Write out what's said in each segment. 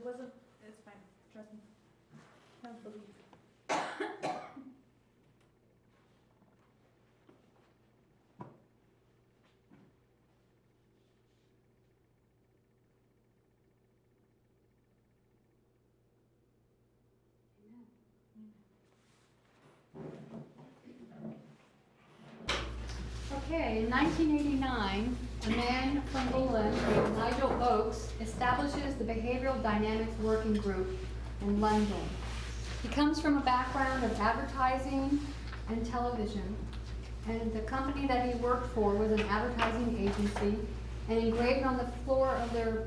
wasn't, it's fine, trust me. Have belief. Okay, in 1989, a man from England named Nigel Oakes establishes the Behavioral Dynamics Working Group in London. He comes from a background of advertising and television, and the company that he worked for was an advertising agency, and engraved on the floor of their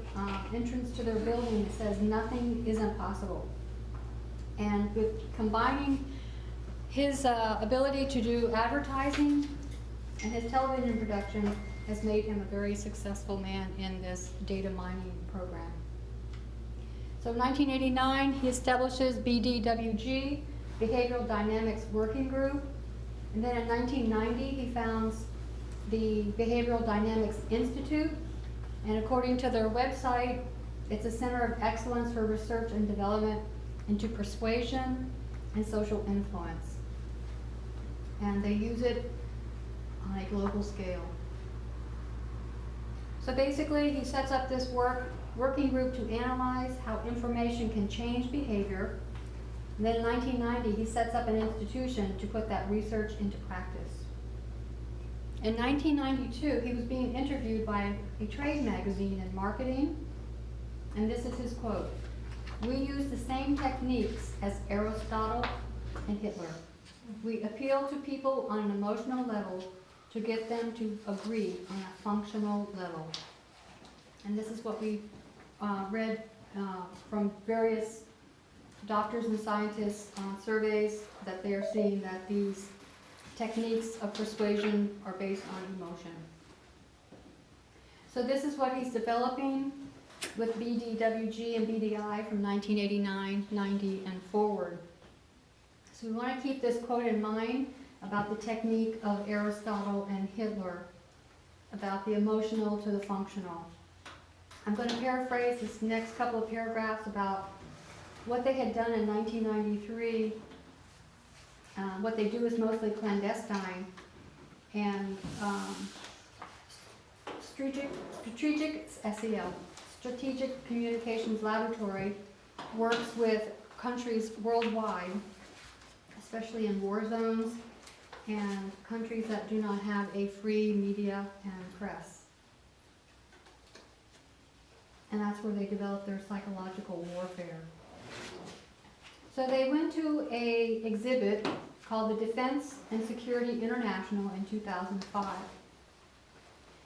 entrance to their building it says, "Nothing is impossible." And with combining his ability to do advertising and his television production has made him a very successful man in this data mining program. So in 1989, he establishes BDWG, Behavioral Dynamics Working Group. And then in 1990, he founds the Behavioral Dynamics Institute. And according to their website, it's a center of excellence for research and development into persuasion and social influence. And they use it on a global scale. So basically, he sets up this working group to analyze how information can change behavior. And then in 1990, he sets up an institution to put that research into practice. In 1992, he was being interviewed by a trade magazine in marketing, and this is his quote: "We use the same techniques as Aristotle and Hitler. We appeal to people on an emotional level to get them to agree on a functional level." And this is what we read from various doctors and scientists surveys, that they are seeing that these techniques of persuasion are based on emotion. So this is what he's developing with BDWG and BDI from 1989, 90, and forward. So we want to keep this quote in mind about the technique of Aristotle and Hitler, about the emotional to the functional. I'm going to paraphrase this next couple of paragraphs about what they had done in 1993. What they do is mostly clandestine, and strategic SEL, Strategic Communications Laboratory, works with countries worldwide, especially in war zones and countries that do not have a free media and press. And that's where they develop their psychological warfare. So they went to an exhibit called the Defense and Security International in 2005.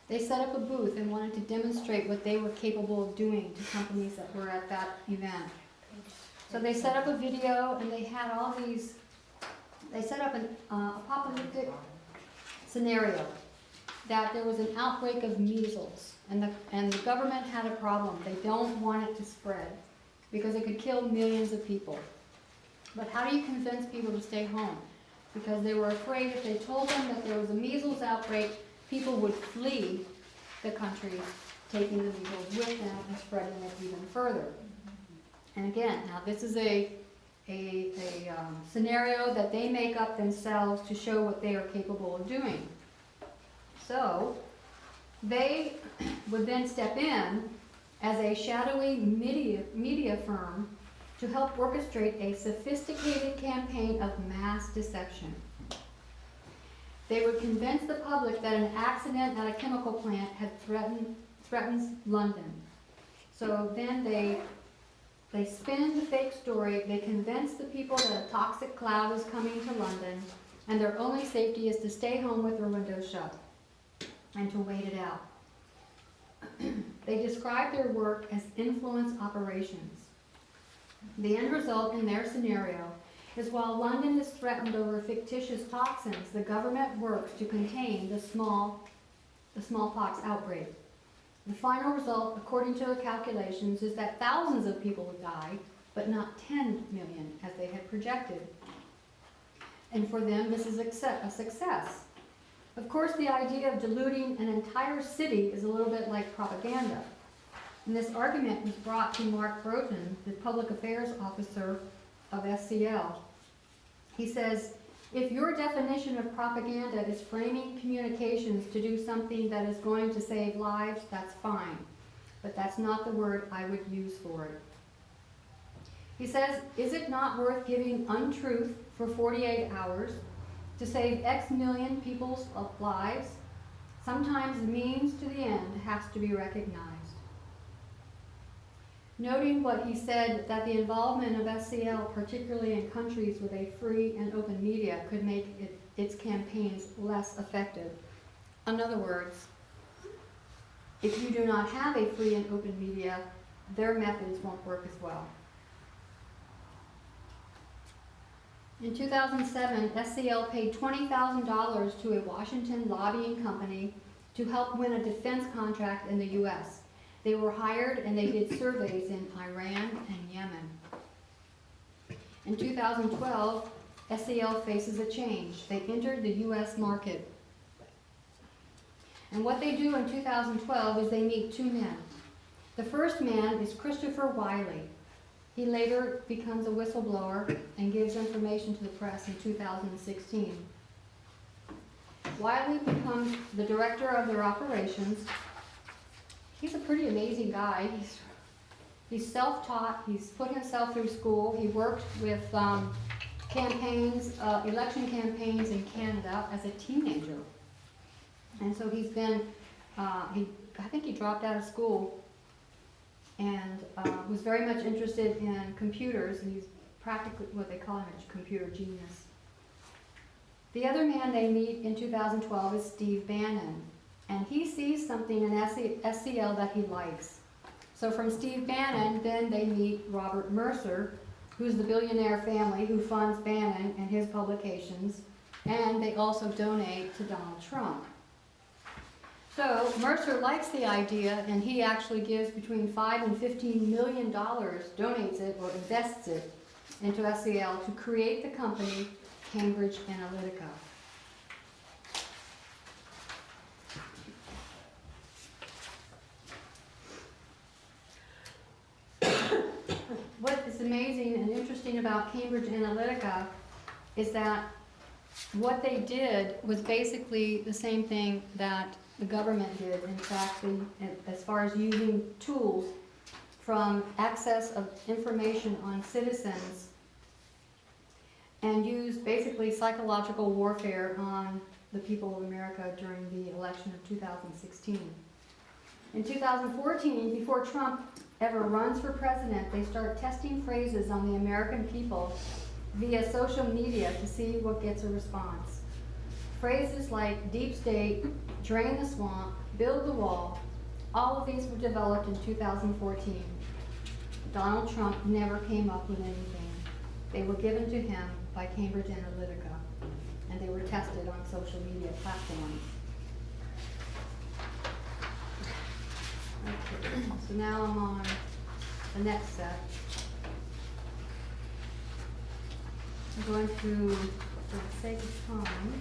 They set up a booth and wanted to demonstrate what they were capable of doing to companies that were at that event. So they set up a video, and they had all these, they set up an apocalyptic scenario, that there was an outbreak of measles, and the government had a problem. They don't want it to spread because it could kill millions of people. But how do you convince people to stay home? Because they were afraid if they told them that there was a measles outbreak, people would flee the country, taking the measles with them and spreading it even further. And again, now this is a scenario that they make up themselves to show what they are capable of doing. So they would then step in as a shadowy media firm to help orchestrate a sophisticated campaign of mass deception. They would convince the public that an accident at a chemical plant had threatens London. So then they spin the fake story, they convince the people that a toxic cloud is coming to London, and their only safety is to stay home with their windows shut and to wait it out. They describe their work as influence operations. The end result in their scenario is while London is threatened over fictitious toxins, the government works to contain the smallpox outbreak. The final result, according to their calculations, is that thousands of people would die, but not 10 million as they had projected. And for them, this is a success. Of course, the idea of diluting an entire city is a little bit like propaganda. And this argument was brought to Mark Broughton, the public affairs officer of SCL. He says, if your definition of propaganda is framing communications to do something that is going to save lives, that's fine. But that's not the word I would use for it. He says, is it not worth giving untruth for 48 hours to save X million people's lives? Sometimes the means to the end has to be recognized. Noting what he said, that the involvement of SCL, particularly in countries with a free and open media, could make its campaigns less effective. In other words, if you do not have a free and open media, their methods won't work as well. In 2007, SCL paid $20,000 to a Washington lobbying company to help win a defense contract in the U.S. They were hired and they did surveys in Iran and Yemen. In 2012, SCL faces a change. They entered the U.S. market. And what they do in 2012 is they meet two men. The first man is Christopher Wiley. He later becomes a whistleblower and gives information to the press in 2016. Wiley becomes the director of their operations. He's a pretty amazing guy. He's self-taught. He's put himself through school. He worked with campaigns, election campaigns in Canada as a teenager. And so he's been, I think he dropped out of school and was very much interested in computers, and he's practically what they call him a computer genius. The other man they meet in 2012 is Steve Bannon, and he sees something in SCL that he likes. So from Steve Bannon, then they meet Robert Mercer, who's the billionaire family who funds Bannon and his publications, and they also donate to Donald Trump. So Mercer likes the idea, and he actually gives between $5 and $15 million, donates it or invests it into SCL to create the company Cambridge Analytica. What is amazing and interesting about Cambridge Analytica is that what they did was basically the same thing that the government did. In fact, as far as using tools from access of information on citizens and use basically psychological warfare on the people of America during the election of 2016. In 2014, before Trump ever runs for president, they start testing phrases on the American people via social media to see what gets a response. Phrases like deep state, drain the swamp, build the wall, all of these were developed in 2014. Donald Trump never came up with anything. They were given to him by Cambridge Analytica, and they were tested on social media platforms. Okay, so now I'm on the next set. I'm going to, for the sake of time,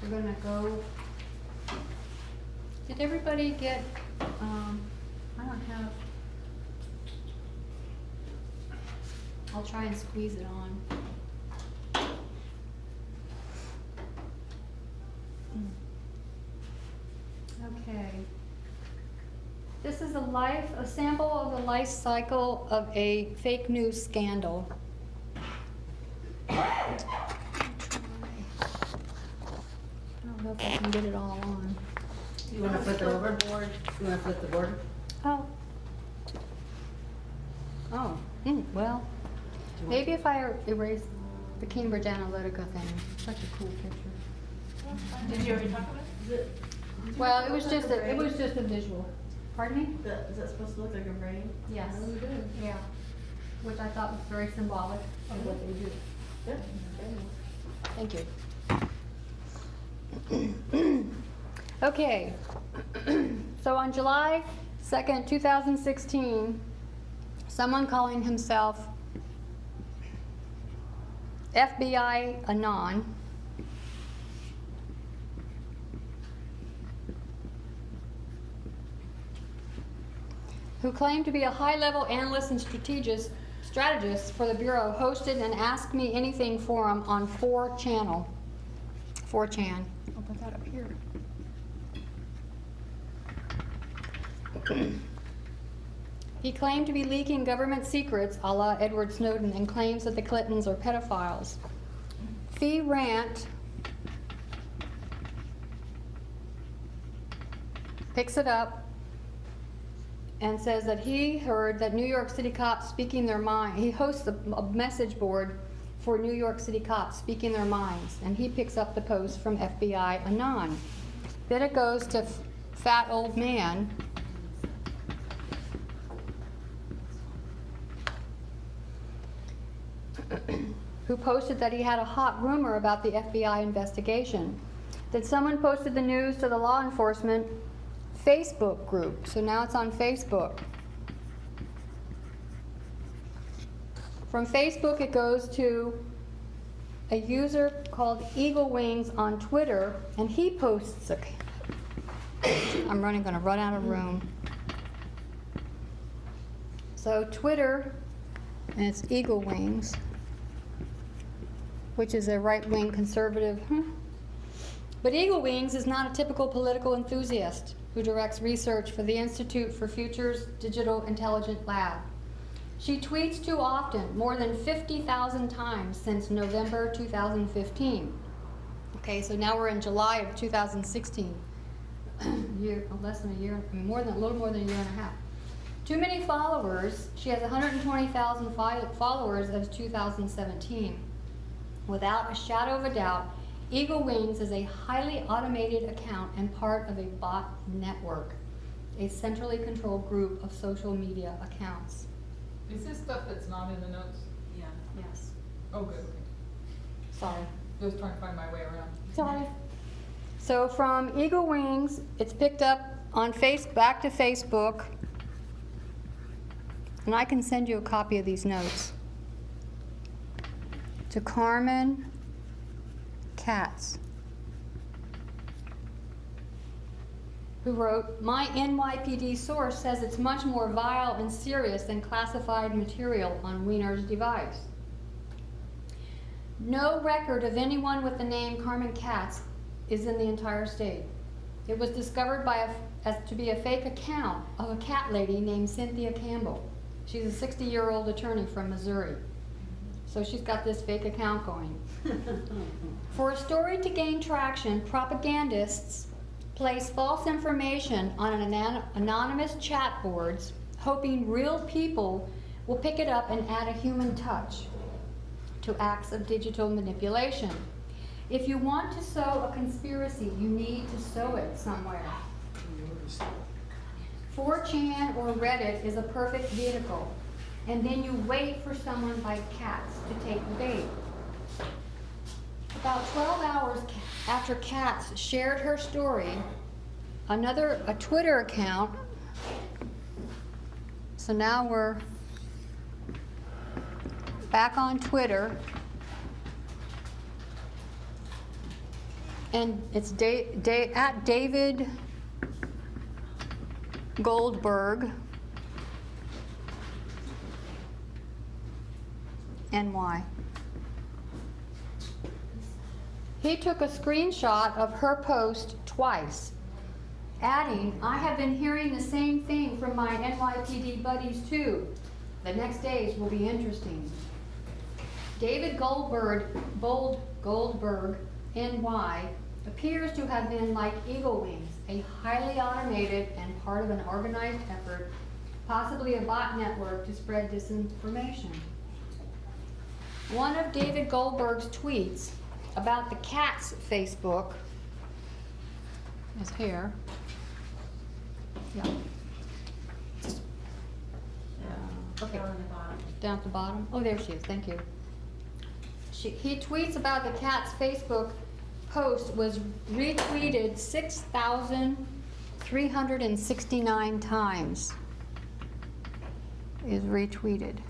we're going to go. Did everybody get, I don't have, I'll try and squeeze it on. Okay. This is a sample of the life cycle of a fake news scandal. I don't know if I can get it all on. You want to flip it over? You want to flip the board? Oh. Oh, well, maybe if I erase the Cambridge Analytica thing. Such a cool picture. Did you already talk about it? Well, it was just a visual. Pardon me? Is that supposed to look like a brain? Yes. Oh, good. Yeah. Which I thought was very symbolic of what they do. Good. Thank you. Okay. So on July 2nd, 2016, someone calling himself FBI Anon who claimed to be a high-level analyst and strategist for the Bureau, hosted an Ask Me Anything forum on 4chan. I'll put that up here. He claimed to be leaking government secrets, a la Edward Snowden, and claims that the Clintons are pedophiles. Fee Rant picks it up and says that he heard that New York City cops speaking their mind. He hosts a message board for New York City cops speaking their minds, and he picks up the post from FBI Anon. Then it goes to Fat Old Man, who posted that he had a hot rumor about the FBI investigation. That someone posted the news to the law enforcement Facebook group, so now it's on Facebook. From Facebook it goes to a user called Eagle Wings on Twitter, and he posts I'm gonna run out of room. So Twitter, and it's Eagle Wings, which is a right-wing conservative. But Eagle Wings is not a typical political enthusiast who directs research for the Institute for Futures Digital Intelligence Lab. She tweets too often, more than 50,000 times since November 2015. Okay, so now we're in July of 2016. Less than a year, a little more than a year and a half. Too many followers. She has 120,000 followers as 2017. Without a shadow of a doubt, Eagle Wings is a highly automated account and part of a bot network, a centrally controlled group of social media accounts. Is this stuff that's not in the notes? Yeah. Yes. Oh, good, okay. Sorry. Just trying to find my way around. Sorry. So from Eagle Wings, it's picked up on back to Facebook, and I can send you a copy of these notes. To Carmen Katz, who wrote, "My NYPD source says it's much more vile and serious than classified material on Wiener's device. No record of anyone with the name Carmen Katz is in the entire state. It was discovered to be a fake account of a cat lady named Cynthia Campbell. She's a 60-year-old attorney from Missouri. So she's got this fake account going. For a story to gain traction, propagandists place false information on an anonymous chat boards, hoping real people will pick it up and add a human touch to acts of digital manipulation. If you want to sow a conspiracy, you need to sow it somewhere. 4chan or Reddit is a perfect vehicle. And then you wait for someone like Katz to take the bait. About 12 hours after Katz shared her story, a Twitter account, so now we're back on Twitter, and it's at David Goldberg, NY. He took a screenshot of her post twice, adding, "I have been hearing the same thing from my NYPD buddies too. The next days will be interesting." David Goldberg, NY, appears to have been like Eagle Wings, a highly automated and part of an organized effort, possibly a bot network to spread disinformation. One of David Goldberg's tweets about the Katz Facebook is here. Yeah. Okay. Down on the bottom. Down at the bottom? Oh, there she is. Thank you. He tweets about the Katz Facebook post was retweeted 6,369 times. Is retweeted.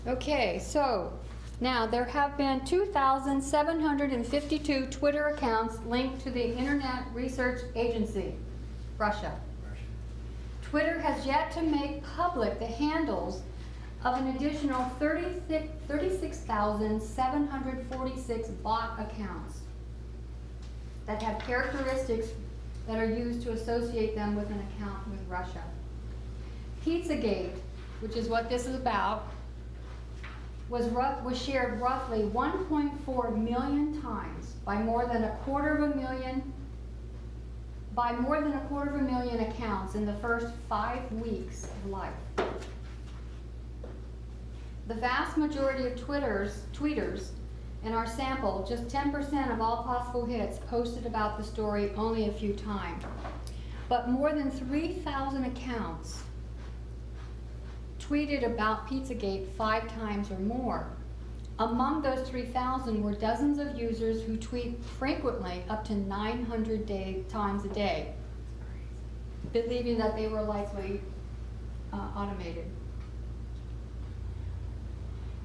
Okay, so Now, there have been 2,752 Twitter accounts linked to the Internet Research Agency, Russia. Twitter has yet to make public the handles of an additional 36,746 bot accounts that have characteristics that are used to associate them with an account with Russia. Pizzagate, which is what this is about, was shared roughly 1.4 million times by more than a quarter of a million accounts in the first 5 weeks of life. The vast majority of tweeters in our sample, just 10% of all possible hits, posted about the story only a few times. But more than 3,000 accounts tweeted about Pizzagate 5 times or more. Among those 3,000 were dozens of users who tweet frequently, up to 900 times a day, believing that they were likely automated.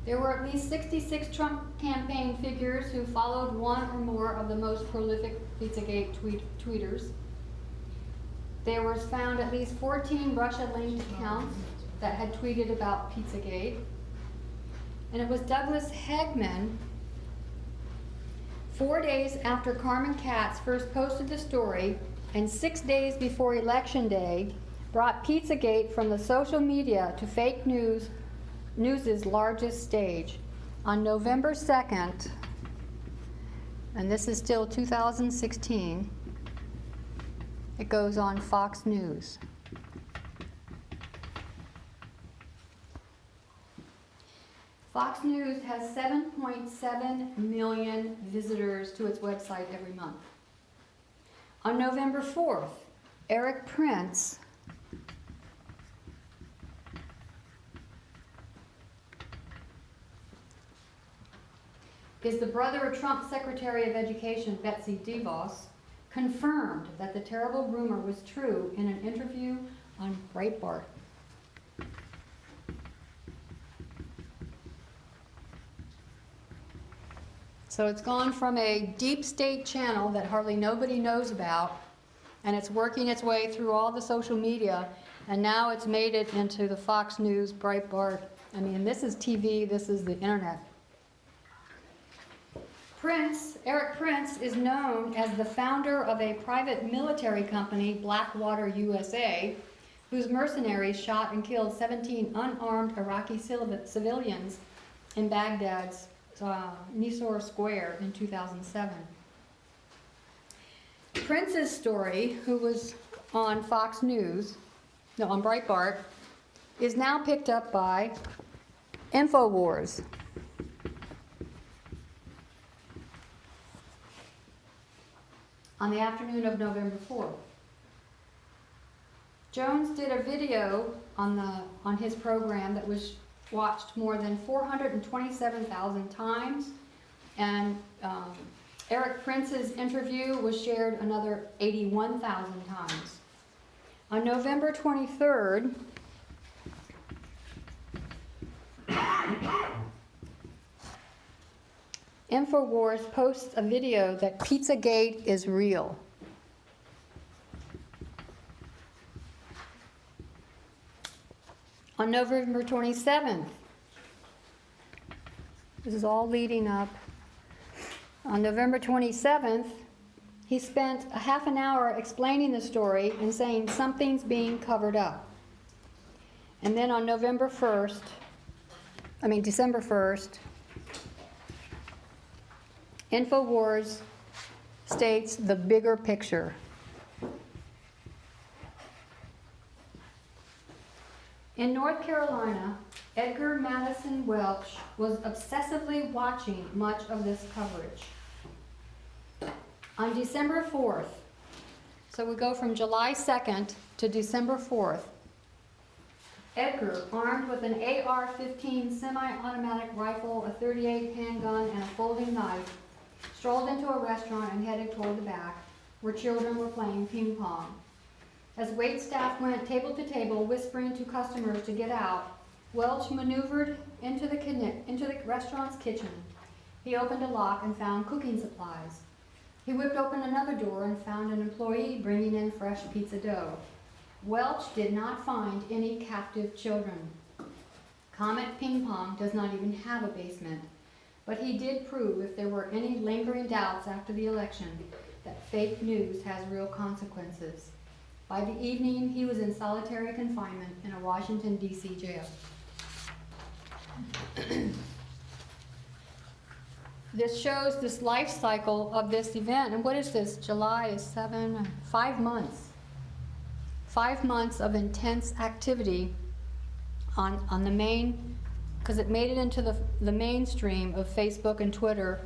There were at least 66 Trump campaign figures who followed one or more of the most prolific Pizzagate tweeters. There was found at least 14 Russia-linked accounts that had tweeted about Pizzagate. And it was Douglas Hegman, 4 days after Carmen Katz first posted the story and 6 days before Election Day, brought Pizzagate from the social media to fake news's largest stage. On November 2nd, and this is still 2016, it goes on Fox News. Fox News has 7.7 million visitors to its website every month. On November 4th, Eric Prince is the brother of Trump's Secretary of Education, Betsy DeVos, confirmed that the terrible rumor was true in an interview on Breitbart. So it's gone from a deep state channel that hardly nobody knows about, and it's working its way through all the social media, and now it's made it into the Fox News, Breitbart. I mean, this is TV, this is the internet. Eric Prince is known as the founder of a private military company, Blackwater USA, whose mercenaries shot and killed 17 unarmed Iraqi civilians in Baghdad's Nisour Square in 2007. Prince's story, who was on on Breitbart, is now picked up by InfoWars. On the afternoon of November 4th. Jones did a video on his program that was watched more than 427,000 times, and Eric Prince's interview was shared another 81,000 times. On November 23rd, InfoWars posts a video that Pizzagate is real. On November 27th, this is all leading up. On November 27th, he spent a half an hour explaining the story and saying something's being covered up. And then on December 1st, InfoWars states the bigger picture. In North Carolina, Edgar Madison Welch was obsessively watching much of this coverage. On December 4th, so we go from July 2nd to December 4th, Edgar, armed with an AR-15 semi-automatic rifle, a .38 handgun, and a folding knife, strolled into a restaurant and headed toward the back, where children were playing ping pong. As waitstaff went table to table, whispering to customers to get out, Welch maneuvered into the restaurant's kitchen. He opened a lock and found cooking supplies. He whipped open another door and found an employee bringing in fresh pizza dough. Welch did not find any captive children. Comet Ping Pong does not even have a basement, but he did prove if there were any lingering doubts after the election that fake news has real consequences. By the evening, he was in solitary confinement in a Washington, D.C. jail. This shows this life cycle of this event. And what is this? July is 5 months. 5 months of intense activity on the main, because it made it into the mainstream of Facebook and Twitter,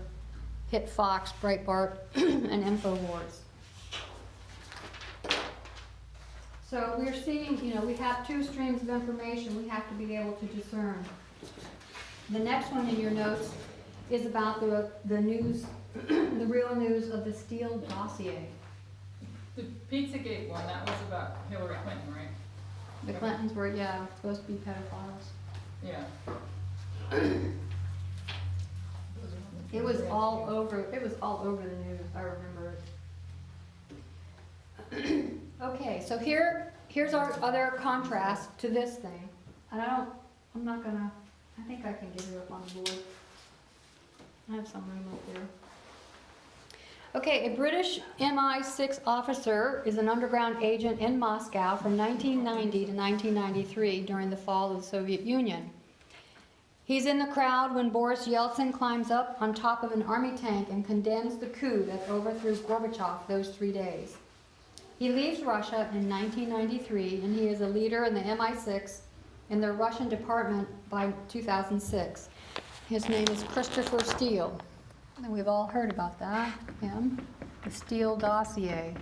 hit Fox, Breitbart, and InfoWars. So we're seeing, we have two streams of information we have to be able to discern. The next one in your notes is about the news, the real news of the Steele dossier. The Pizzagate one, that was about Hillary Clinton, right? The Clintons were, supposed to be pedophiles. Yeah. It was all over the news, I remember it. Okay, so here's our other contrast to this thing. And I think I can get it up on the board. I have some room up there. Okay, a British MI6 officer is an underground agent in Moscow from 1990 to 1993 during the fall of the Soviet Union. He's in the crowd when Boris Yeltsin climbs up on top of an army tank and condemns the coup that overthrew Gorbachev those 3 days. He leaves Russia in 1993, and he is a leader in the MI6 in the Russian department by 2006. His name is Christopher Steele. And we've all heard about that, him. The Steele dossier.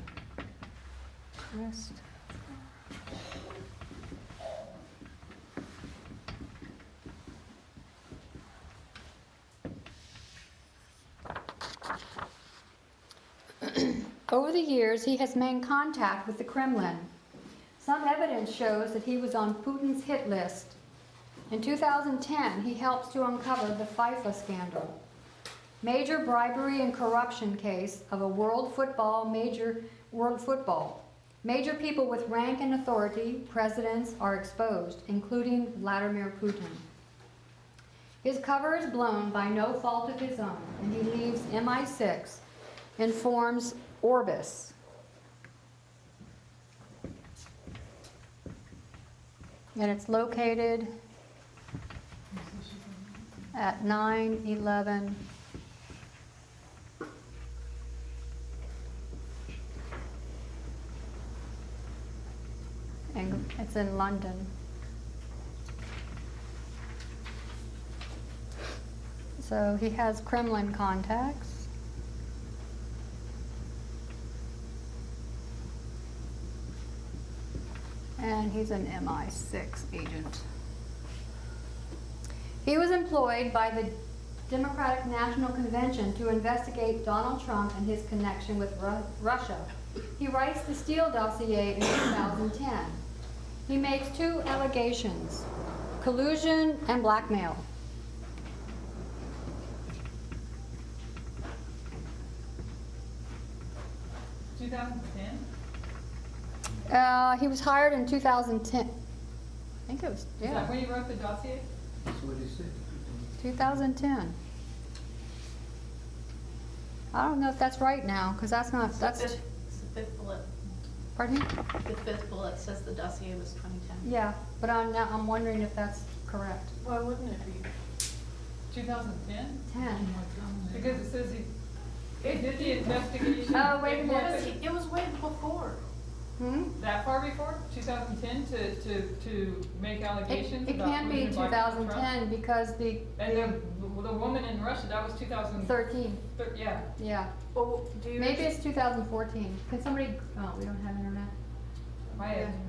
Over the years, he has made contact with the Kremlin. Some evidence shows that he was on Putin's hit list. In 2010, he helps to uncover the FIFA scandal, major bribery and corruption case of a world football. Major people with rank and authority, presidents, are exposed, including Vladimir Putin. His cover is blown by no fault of his own, and he leaves MI6 and forms Orbis. And it's located at 911 and it's in London. So he has Kremlin contacts. And he's an MI6 agent. He was employed by the Democratic National Convention to investigate Donald Trump and his connection with Russia. He writes the Steele dossier in 2010. He makes 2 allegations: collusion and blackmail. In 2010? He was hired in 2010. I think it was, Is that when you wrote the dossier? That's what he said. 2010. I don't know if that's right now, because that's not, It's that's, the fifth bullet. pardon me? The fifth bullet says the dossier was 2010. Yeah, but I'm wondering if that's correct. Why wouldn't it be? 2010? 10. Because it says he did the investigation. Oh, wait a minute. It was way before. That far before, 2010, to make allegations It about can be collusion by Trump? 2010 because the And the woman in Russia, that was 2013. 13, Yeah. yeah. Well, do you? Maybe it's 2014. Can somebody, oh, we don't have internet. I have internet.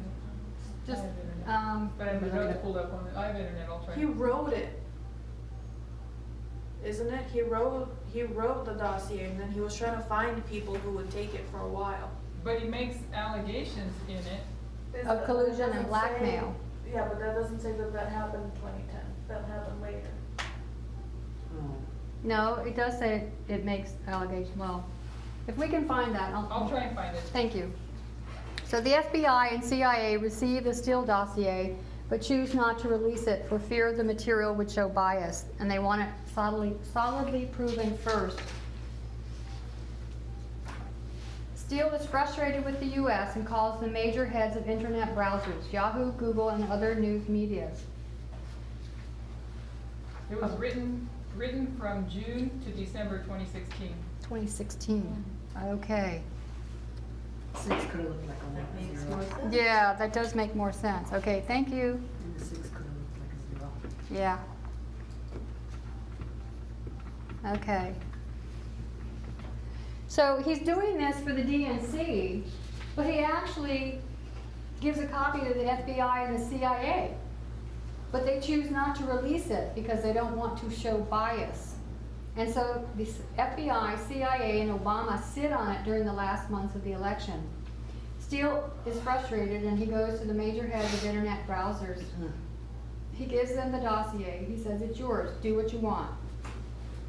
Just, I have internet. But I have let me the look notes it pulled up on it. I have internet, I'll try. He wrote it, isn't it? He wrote the dossier, and then he was trying to find people who would take it for a while. But he makes allegations in it. Of collusion and Doesn't blackmail. say- Yeah, but that doesn't say that happened in 2010. that happened later. Oh. No, it does say it makes allegation, well, if we can find that, I'll try and find it. Thank you. So the FBI and CIA received the Steele dossier, but choose not to release it for fear the material would show bias, and they want it solidly proven first. Steele is frustrated with the U.S. and calls the major heads of internet browsers, Yahoo, Google, and other news medias. It was written from June to December 2016. 2016, okay. 6 could have looked like a That makes 0. more sense. Yeah, that does make more sense. Okay, thank you. And the 6 could have looked like a 0. Yeah. Okay. So he's doing this for the DNC, but he actually gives a copy to the FBI and the CIA. But they choose not to release it because they don't want to show bias. And so the FBI, CIA, and Obama sit on it during the last months of the election. Steele is frustrated and he goes to the major heads of internet browsers. He gives them the dossier. He says, it's yours, do what you want.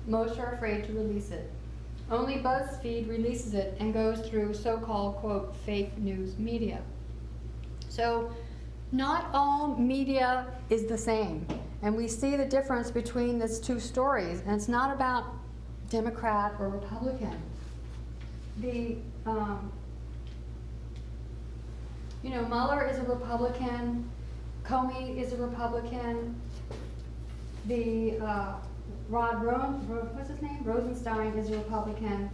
Most are afraid to release it. Only BuzzFeed releases it and goes through so-called, quote, fake news media. So not all media is the same. And we see the difference between these two stories. And it's not about Democrat or Republican. Mueller is a Republican. Comey is a Republican. What's his name? Rosenstein is a Republican.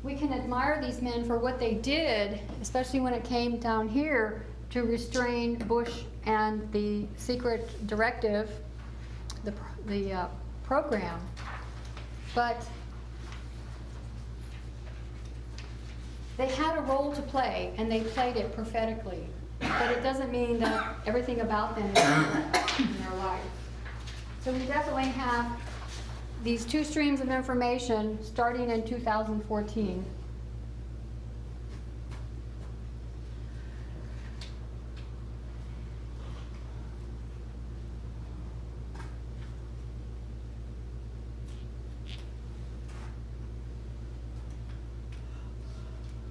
We can admire these men for what they did, especially when it came down here to restrain Bush and the secret directive, the program. But they had a role to play, and they played it prophetically. But it doesn't mean that everything about them is correct in their life. So we definitely have these two streams of information starting in 2014.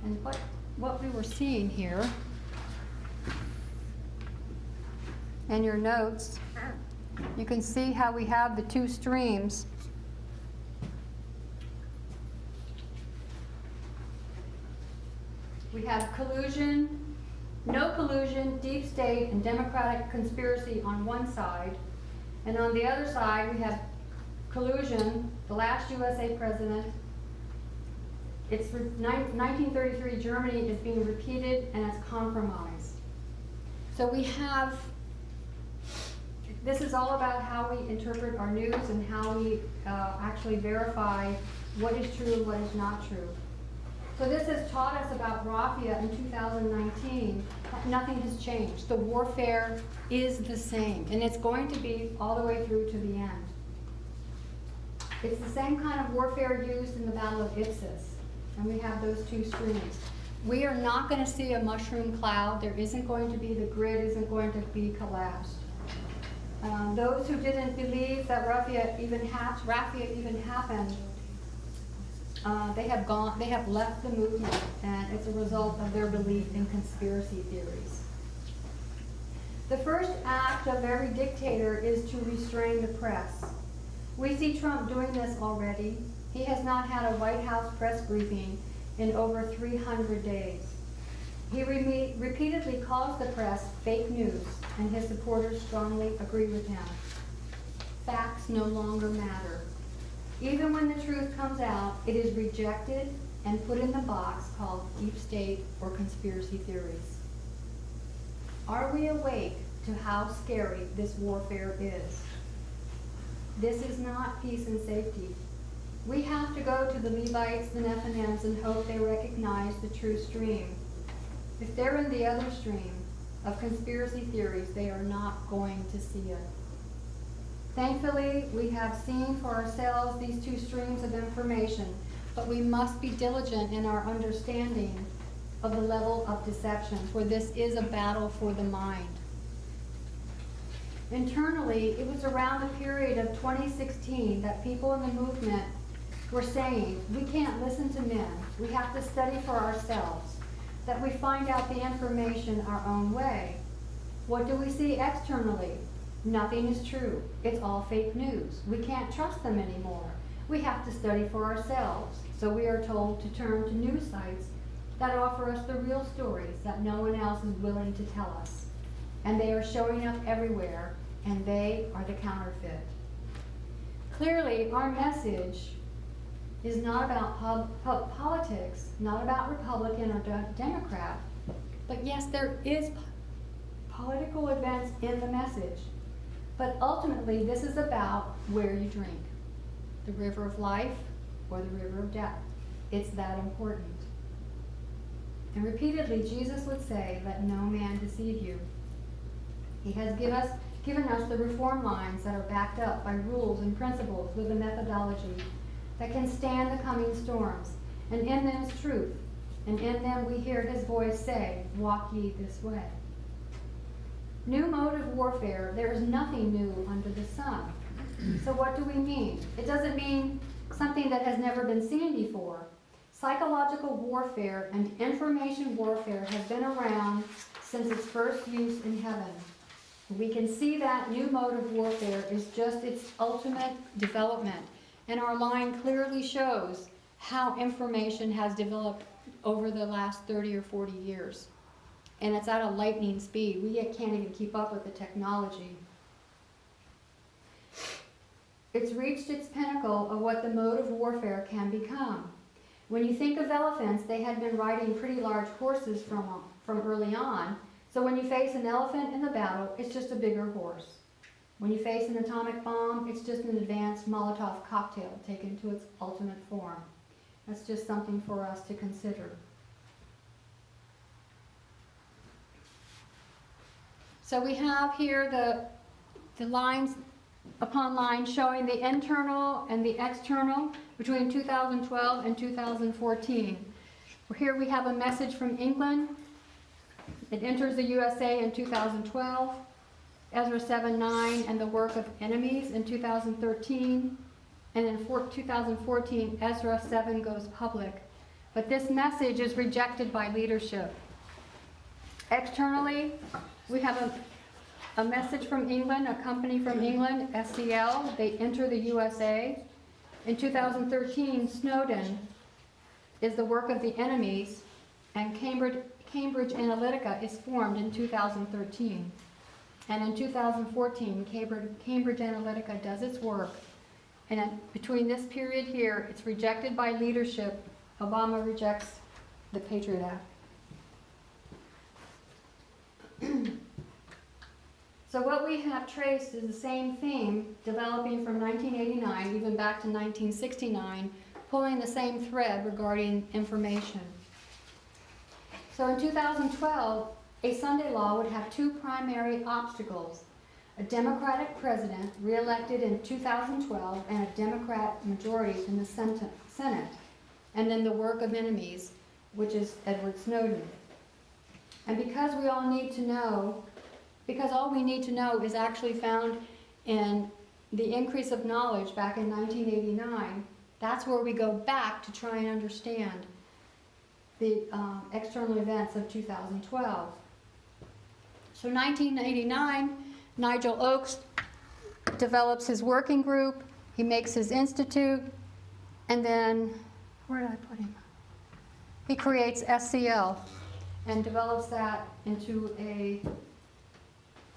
And what we were seeing here in your notes, you can see how we have the two streams. We have collusion, no collusion, deep state, and democratic conspiracy on one side. And on the other side, we have collusion, the last USA president. It's 1933 Germany is being repeated and it's compromised. So we have, this is all about how we interpret our news and how we actually verify what is true and what is not true. So this has taught us about Raffia in 2019. Nothing has changed. The warfare is the same, and it's going to be all the way through to the end. It's the same kind of warfare used in the Battle of Ipsus, and we have those two streams. We are not going to see a mushroom cloud. There isn't going to be, the grid isn't going to be collapsed. Those who didn't believe that Raffia even happened, they have left the movement, and it's a result of their belief in conspiracy theories. The first act of every dictator is to restrain the press. We see Trump doing this already. He has not had a White House press briefing in over 300 days. He repeatedly calls the press fake news, and his supporters strongly agree with him. Facts no longer matter. Even when the truth comes out, it is rejected and put in the box called deep state or conspiracy theories. Are we awake to how scary this warfare is? This is not peace and safety. We have to go to the Levites, the Nephilims, and hope they recognize the true stream. If they're in the other stream of conspiracy theories, they are not going to see it. Thankfully, we have seen for ourselves these two streams of information, but we must be diligent in our understanding of the level of deception, for this is a battle for the mind. Internally, it was around the period of 2016 that people in the movement were saying, we can't listen to men, we have to study for ourselves, that we find out the information our own way. What do we see externally? Nothing is true. It's all fake news. We can't trust them anymore. We have to study for ourselves. So we are told to turn to news sites that offer us the real stories that no one else is willing to tell us. And they are showing up everywhere, and they are the counterfeit. Clearly, our message is not about politics, not about Republican or Democrat, but yes, there is political events in the message. But ultimately, this is about where you drink, the river of life or the river of death. It's that important. And repeatedly, Jesus would say, let no man deceive you. He has given us the reform lines that are backed up by rules and principles with a methodology that can stand the coming storms. And in them is truth. And in them we hear his voice say, walk ye this way. New mode of warfare, there is nothing new under the sun. So what do we mean? It doesn't mean something that has never been seen before. Psychological warfare and information warfare have been around since its first use in heaven. We can see that new mode of warfare is just its ultimate development. And our line clearly shows how information has developed over the last 30 or 40 years. And it's at a lightning speed. We can't even keep up with the technology. It's reached its pinnacle of what the mode of warfare can become. When you think of elephants, they had been riding pretty large horses from early on. So when you face an elephant in the battle, it's just a bigger horse. When you face an atomic bomb, it's just an advanced Molotov cocktail taken to its ultimate form. That's just something for us to consider. So we have here the lines upon lines showing the internal and the external between 2012 and 2014. Here we have a message from England. It enters the USA in 2012. Ezra 7:9 and the work of enemies in 2013. And in 2014, Ezra 7 goes public. But this message is rejected by leadership. Externally, we have a message from England, a company from England, SCL. They enter the USA. In 2013, Snowden is the work of the enemies, and Cambridge Analytica is formed in 2013. And in 2014, Cambridge Analytica does its work. And between this period here, it's rejected by leadership. Obama rejects the Patriot Act. So what we have traced is the same theme developing from 1989, even back to 1969, pulling the same thread regarding information. So in 2012, a Sunday law would have two primary obstacles: a Democratic president re-elected in 2012 and a Democrat majority in the Senate, and then the work of enemies, which is Edward Snowden. And because we all need to know, because all we need to know is actually found in the increase of knowledge back in 1989, that's where we go back to try and understand the external events of 2012. So 1989, Nigel Oakes develops his working group, he makes his institute, and then, where did I put him? He creates SCL and develops that into a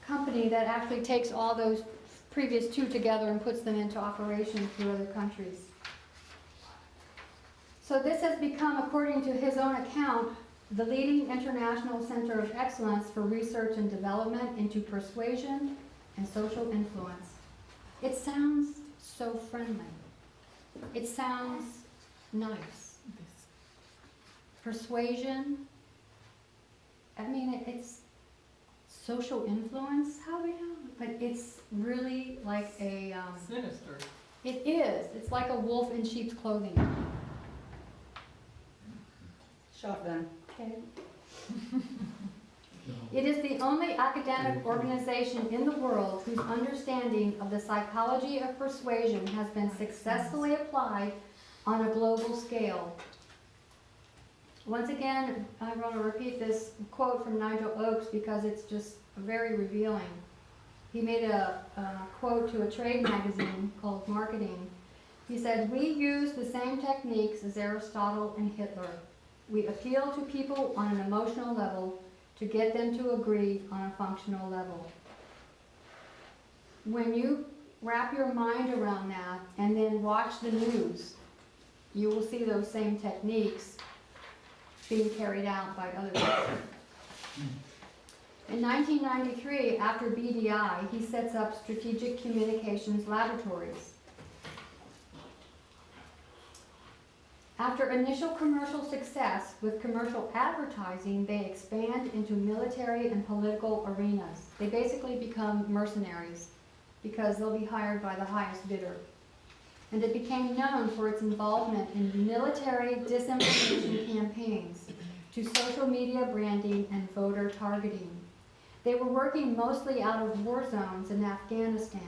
company that actually takes all those previous two together and puts them into operation through other countries. So this has become, according to his own account, the leading international center of excellence for research and development into persuasion and social influence. It sounds so friendly. It sounds nice. Persuasion. I mean, it's social influence. How do we know? But it's really like a... Sinister. It is. It's like a wolf in sheep's clothing. Shotgun. Okay. It is the only academic organization in the world whose understanding of the psychology of persuasion has been successfully applied on a global scale. Once again, I want to repeat this quote from Nigel Oakes because it's just very revealing. He made a quote to a trade magazine called Marketing. He said, "We use the same techniques as Aristotle and Hitler. We appeal to people on an emotional level to get them to agree on a functional level." When you wrap your mind around that and then watch the news, you will see those same techniques being carried out by other people. In 1993, after BDI, he sets up Strategic Communications Laboratories. After initial commercial success with commercial advertising, they expand into military and political arenas. They basically become mercenaries because they'll be hired by the highest bidder. And it became known for its involvement in military disinformation campaigns, to social media branding and voter targeting. They were working mostly out of war zones in Afghanistan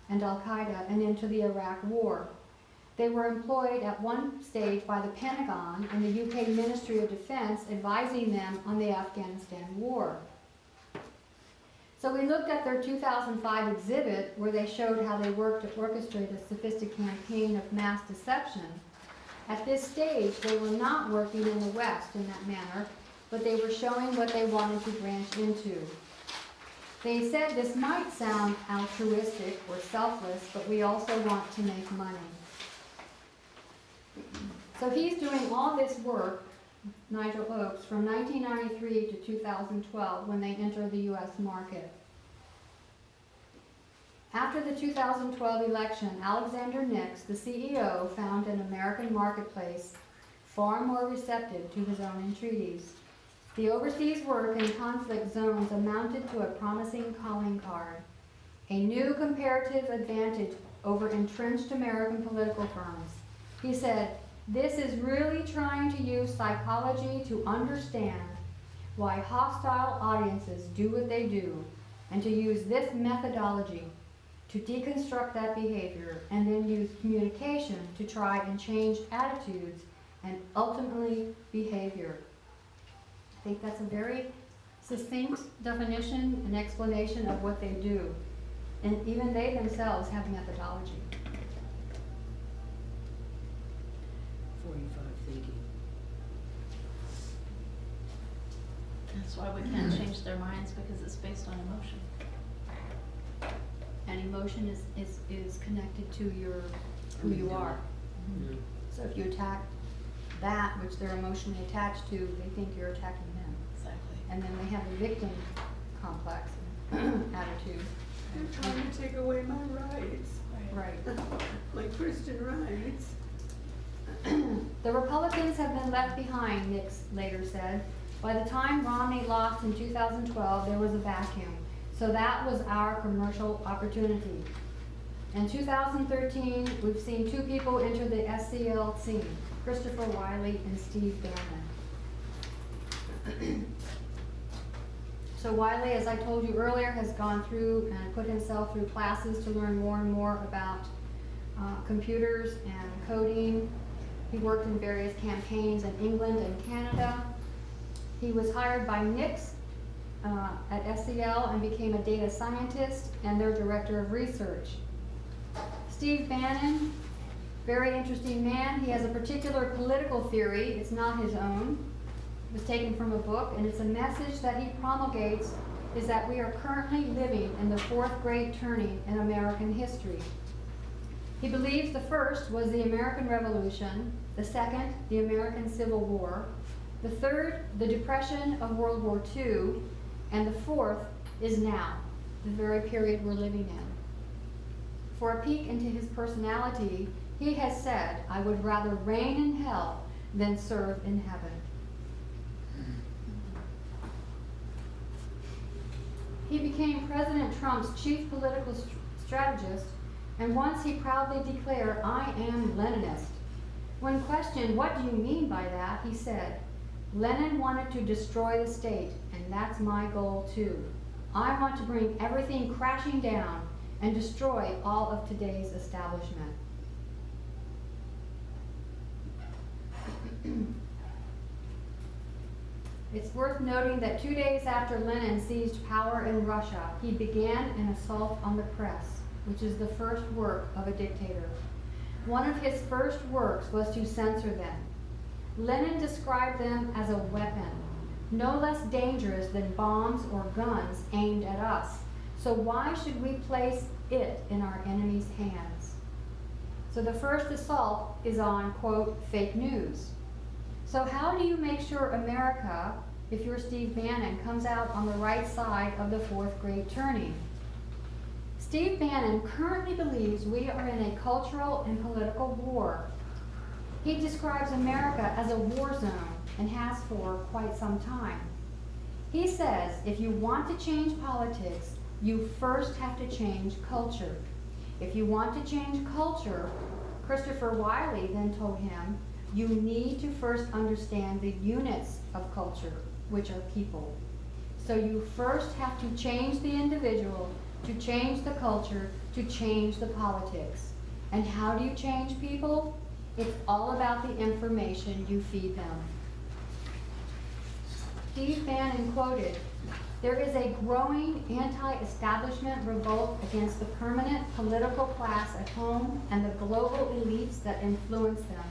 and Al-Qaeda and into the Iraq War. They were employed at one stage by the Pentagon and the UK Ministry of Defense, advising them on the Afghanistan war. So we looked at their 2005 exhibit where they showed how they worked to orchestrate a sophisticated campaign of mass deception. At this stage, they were not working in the West in that manner, but they were showing what they wanted to branch into. They said this might sound altruistic or selfless, but we also want to make money. So he's doing all this work, Nigel Oakes, from 1993 to 2012 when they enter the U.S. market. After the 2012 election, Alexander Nix, the CEO, found an American marketplace far more receptive to his own entreaties. The overseas work in conflict zones amounted to a promising calling card, a new comparative advantage over entrenched American political firms. He said, "This is really trying to use psychology to understand why hostile audiences do what they do, and to use this methodology to deconstruct that behavior, and then use communication to try and change attitudes and ultimately behavior." I think that's a very succinct definition and explanation of what they do. And even they themselves have methodology. 45 thinking. That's why we can't change their minds, because it's based on emotion. And emotion is connected to who you are. Mhm. So if you attack that which they're emotionally attached to, they think you're attacking them. Exactly. And then they have a victim complex attitude. They're trying to take away my rights, Right. my Christian rights. The Republicans have been left behind, Nix later said. By the time Romney lost in 2012, there was a vacuum. So that was our commercial opportunity. In 2013, we've seen two people enter the SCL scene, Christopher Wiley and Steve Bannon. So Wiley, as I told you earlier, has gone through and put himself through classes to learn more and more about computers and coding. He worked in various campaigns in England and Canada. He was hired by Nix at SCL and became a data scientist and their director of research. Steve Bannon, very interesting man. He has a particular political theory. It's not his own. It was taken from a book, and it's a message that he promulgates is that we are currently living in the fourth great turning in American history. He believes the first was the American Revolution, the second, the American Civil War, the third, the Depression of World War II, and the fourth is now, the very period we're living in. For a peek into his personality, he has said, "I would rather reign in hell than serve in heaven." He became President Trump's chief political strategist, and once he proudly declared, "I am Leninist." When questioned, "What do you mean by that?" he said, Lenin wanted to destroy the state, and that's my goal too. I want to bring everything crashing down and destroy all of today's establishment. It's worth noting that 2 days after Lenin seized power in Russia, he began an assault on the press, which is the first work of a dictator. One of his first works was to censor them. Lenin described them as a weapon, no less dangerous than bombs or guns aimed at us. So why should we place it in our enemy's hands? So the first assault is on, quote, fake news. So how do you make sure America, if you're Steve Bannon, comes out on the right side of the fourth grade turning? Steve Bannon currently believes we are in a cultural and political war. He describes America as a war zone and has for quite some time. He says if you want to change politics, you first have to change culture. If you want to change culture, Christopher Wiley then told him, you need to first understand the units of culture, which are people. So you first have to change the individual, to change the culture, to change the politics. And how do you change people? It's all about the information you feed them. Steve Bannon quoted, there is a growing anti-establishment revolt against the permanent political class at home and the global elites that influence them,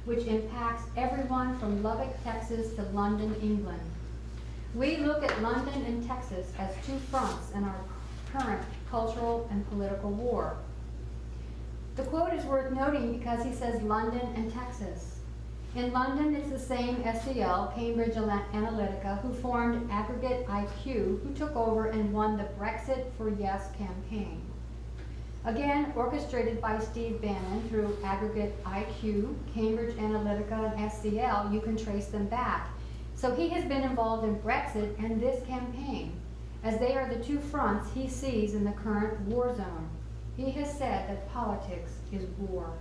which impacts everyone from Lubbock, Texas to London, England. We look at London and Texas as two fronts in our current cultural and political war. The quote is worth noting because he says London and Texas. In London, it's the same SCL, Cambridge Analytica, who formed Aggregate IQ, who took over and won the Brexit for Yes campaign. Again, orchestrated by Steve Bannon through Aggregate IQ, Cambridge Analytica, and SCL, you can trace them back. So he has been involved in Brexit and this campaign, as they are the two fronts he sees in the current war zone. He has said that politics is war.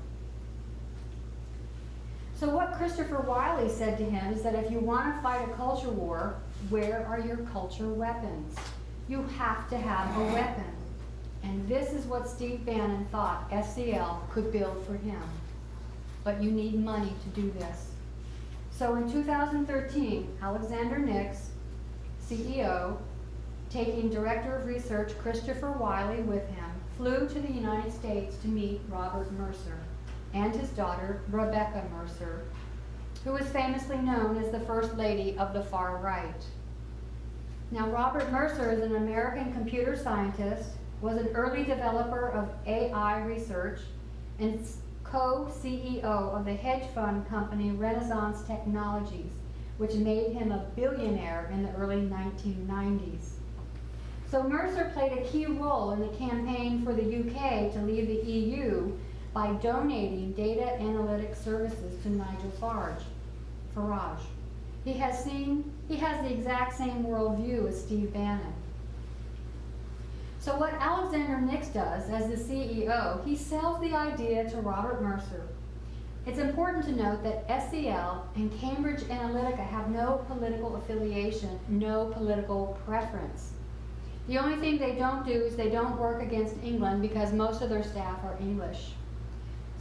So what Christopher Wiley said to him is that if you want to fight a culture war, where are your culture weapons? You have to have a weapon. And this is what Steve Bannon thought SCL could build for him. But you need money to do this. So in 2013, Alexander Nix, CEO, taking Director of Research Christopher Wiley with him, flew to the United States to meet Robert Mercer and his daughter, Rebecca Mercer, who is famously known as the First Lady of the Far Right. Now, Robert Mercer is an American computer scientist, was an early developer of AI research, and co-CEO of the hedge fund company Renaissance Technologies, which made him a billionaire in the early 1990s. So Mercer played a key role in the campaign for the UK to leave the EU by donating data analytic services to Nigel Farage. He has the exact same worldview as Steve Bannon. So what Alexander Nix does as the CEO, he sells the idea to Robert Mercer. It's important to note that SCL and Cambridge Analytica have no political affiliation, no political preference. The only thing they don't do is they don't work against England because most of their staff are English.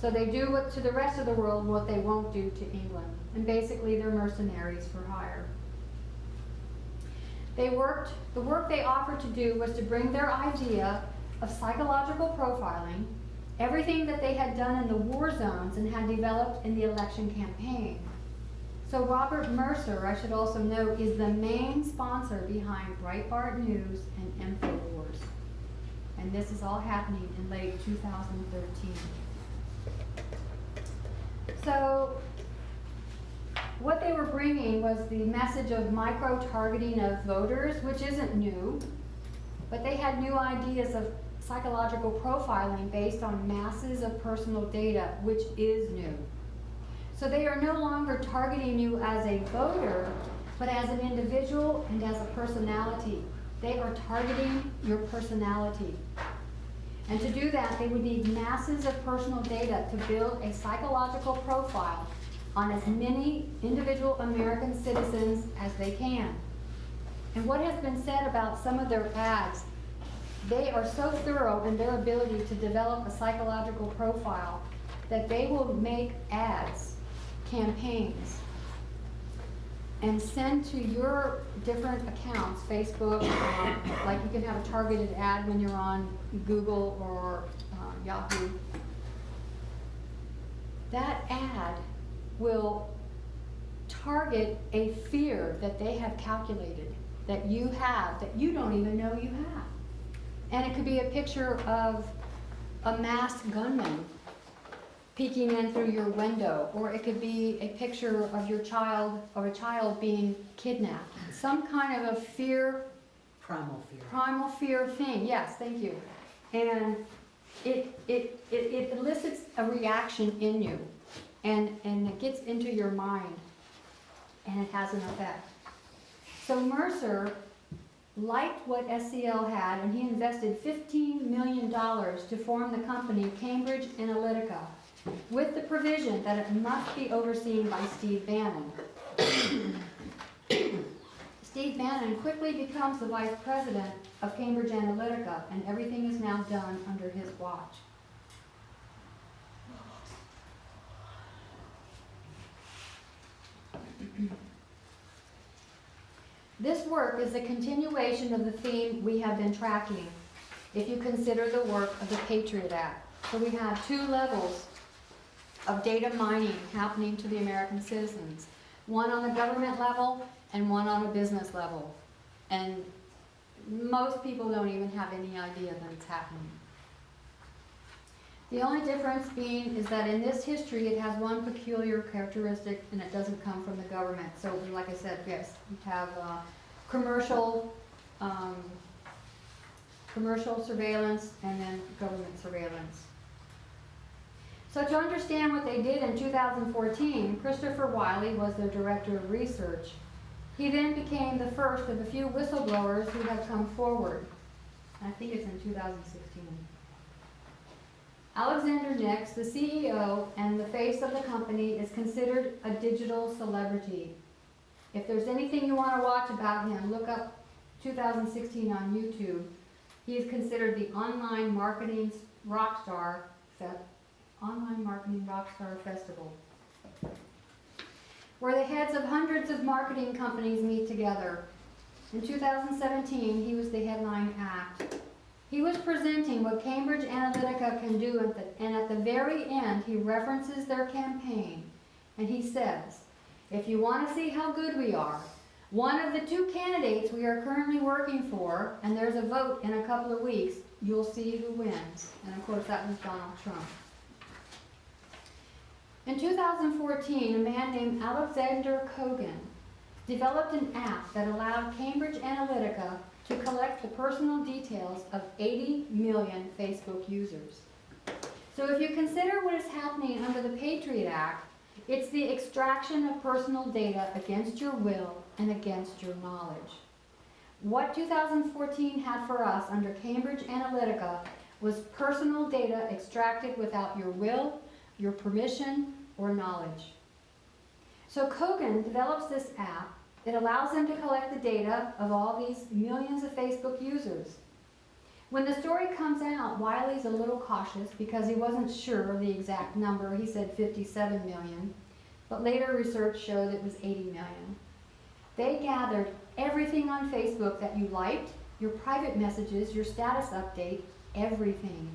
So they do to the rest of the world what they won't do to England. And basically they're mercenaries for hire. The work they offered to do was to bring their idea of psychological profiling, everything that they had done in the war zones and had developed in the election campaign. So Robert Mercer, I should also note, is the main sponsor behind Breitbart News and InfoWars. And this is all happening in late 2013. So what they were bringing was the message of micro-targeting of voters, which isn't new, but they had new ideas of psychological profiling based on masses of personal data, which is new. So they are no longer targeting you as a voter, but as an individual and as a personality. They are targeting your personality. And to do that, they would need masses of personal data to build a psychological profile on as many individual American citizens as they can. And what has been said about some of their ads, they are so thorough in their ability to develop a psychological profile that they will make ads, campaigns, and send to your different accounts, Facebook, like you can have a targeted ad when you're on Google or Yahoo. That ad will target a fear that they have calculated, that you have, that you don't even know you have. And it could be a picture of a masked gunman peeking in through your window, or it could be a picture of your child, or a child being kidnapped. Some kind of a fear, Primal fear. thing, yes, thank you. And it elicits a reaction in you, and it gets into your mind, and it has an effect. So Mercer liked what SCL had, and he invested $15 million to form the company Cambridge Analytica, with the provision that it must be overseen by Steve Bannon. Steve Bannon quickly becomes the vice president of Cambridge Analytica, and everything is now done under his watch. This work is a continuation of the theme we have been tracking, if you consider the work of the Patriot Act. So we have two levels of data mining happening to the American citizens. One on the government level and one on a business level. And most people don't even have any idea that it's happening. The only difference being is that in this history it has one peculiar characteristic, and it doesn't come from the government. So like I said, yes, you have commercial surveillance and then government surveillance. So to understand what they did in 2014, Christopher Wiley was their director of research. He then became the first of a few whistleblowers who have come forward. I think it's in 2016. Alexander Nix, the CEO and the face of the company, is considered a digital celebrity. If there's anything you want to watch about him, look up 2016 on YouTube. He is considered the online marketing rock star festival, where the heads of hundreds of marketing companies meet together. In 2017, he was the headline act. He was presenting what Cambridge Analytica can do, and at the very end, he references their campaign, and he says, if you want to see how good we are, one of the two candidates we are currently working for, and there's a vote in a couple of weeks, you'll see who wins. And of course, that was Donald Trump. In 2014, a man named Alexander Kogan developed an app that allowed Cambridge Analytica to collect the personal details of 80 million Facebook users. So if you consider what is happening under the Patriot Act, it's the extraction of personal data against your will and against your knowledge. What 2014 had for us under Cambridge Analytica was personal data extracted without your will, your permission, or knowledge. So Kogan develops this app. It allows them to collect the data of all these millions of Facebook users. When the story comes out, Wiley's a little cautious because he wasn't sure of the exact number. He said 57 million, but later research showed it was 80 million. They gathered everything on Facebook that you liked, your private messages, your status update, everything.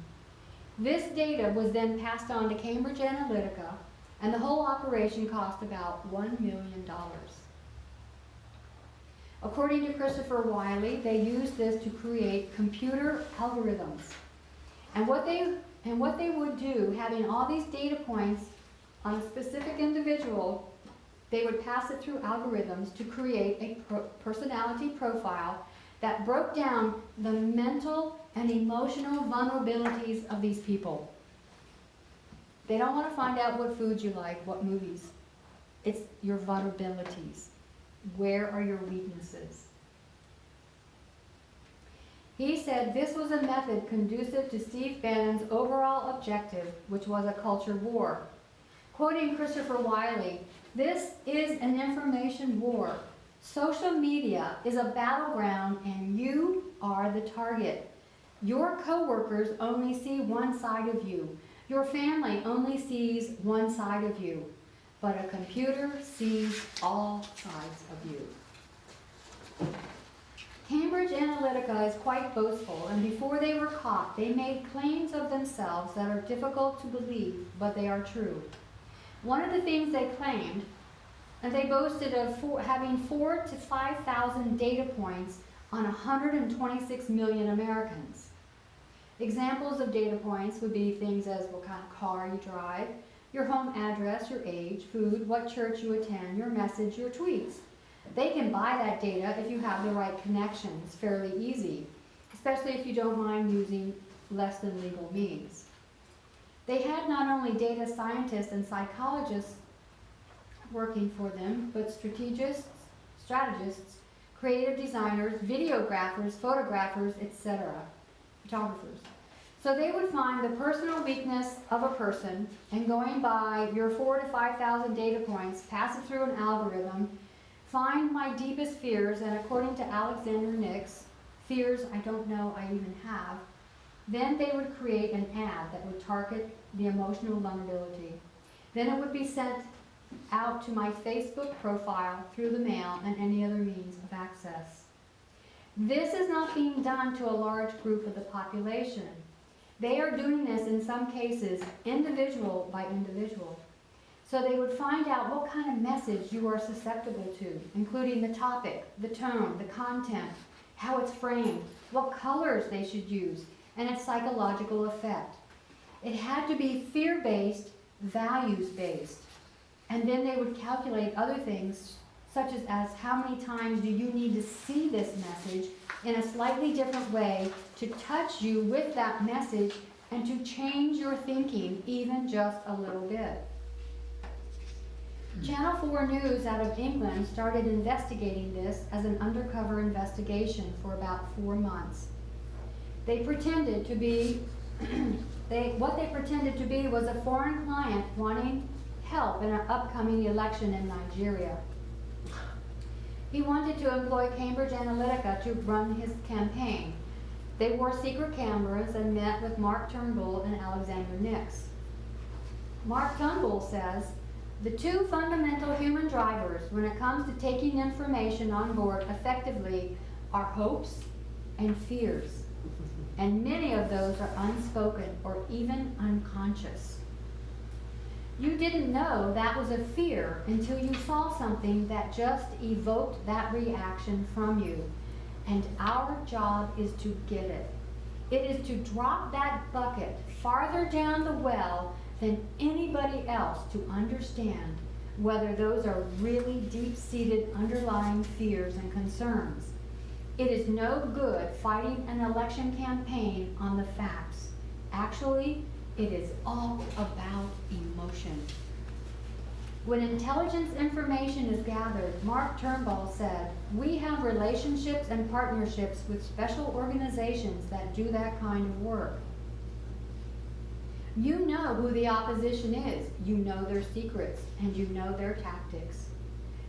This data was then passed on to Cambridge Analytica, and the whole operation cost about $1 million. According to Christopher Wiley, they used this to create computer algorithms. And what they would do, having all these data points on a specific individual, they would pass it through algorithms to create a personality profile that broke down the mental and emotional vulnerabilities of these people. They don't want to find out what foods you like, what movies. It's your vulnerabilities. Where are your weaknesses? He said this was a method conducive to Steve Bannon's overall objective, which was a culture war. Quoting Christopher Wiley, "This is an information war. Social media is a battleground and you are the target. Your coworkers only see one side of you. Your family only sees one side of you. But a computer sees all sides of you." Cambridge Analytica is quite boastful, and before they were caught, they made claims of themselves that are difficult to believe, but they are true. One of the things they claimed, and they boasted of having 4,000 to 5,000 data points on 126 million Americans. Examples of data points would be things as what kind of car you drive, your home address, your age, food, what church you attend, your message, your tweets. They can buy that data if you have the right connections, fairly easy, especially if you don't mind using less than legal means. They had not only data scientists and psychologists working for them, but strategists, creative designers, videographers, photographers, etc., photographers. So they would find the personal weakness of a person and going by your 4,000 to 5,000 data points, pass it through an algorithm, find my deepest fears, and according to Alexander Nix, fears I don't know I even have, then they would create an ad that would target the emotional vulnerability. Then it would be sent out to my Facebook profile through the mail and any other means of access. This is not being done to a large group of the population. They are doing this in some cases individual by individual. So they would find out what kind of message you are susceptible to, including the topic, the tone, the content, how it's framed, what colors they should use, and its psychological effect. It had to be fear-based, values-based. And then they would calculate other things, such as how many times do you need to see this message in a slightly different way to touch you with that message and to change your thinking even just a little bit. Channel 4 News out of England started investigating this as an undercover investigation for about 4 months. They pretended to be, what they pretended to be was a foreign client wanting help in an upcoming election in Nigeria. He wanted to employ Cambridge Analytica to run his campaign. They wore secret cameras and met with Mark Turnbull and Alexander Nix. Mark Turnbull says, "The two fundamental human drivers when it comes to taking information on board effectively are hopes and fears. And many of those are unspoken or even unconscious. You didn't know that was a fear until you saw something that just evoked that reaction from you. And our job is to get it. It is to drop that bucket farther down the well than anybody else to understand whether those are really deep-seated underlying fears and concerns. It is no good fighting an election campaign on the facts. Actually, it is all about emotion." When intelligence information is gathered, Mark Turnbull said, "We have relationships and partnerships with special organizations that do that kind of work. You know who the opposition is, you know their secrets, and you know their tactics.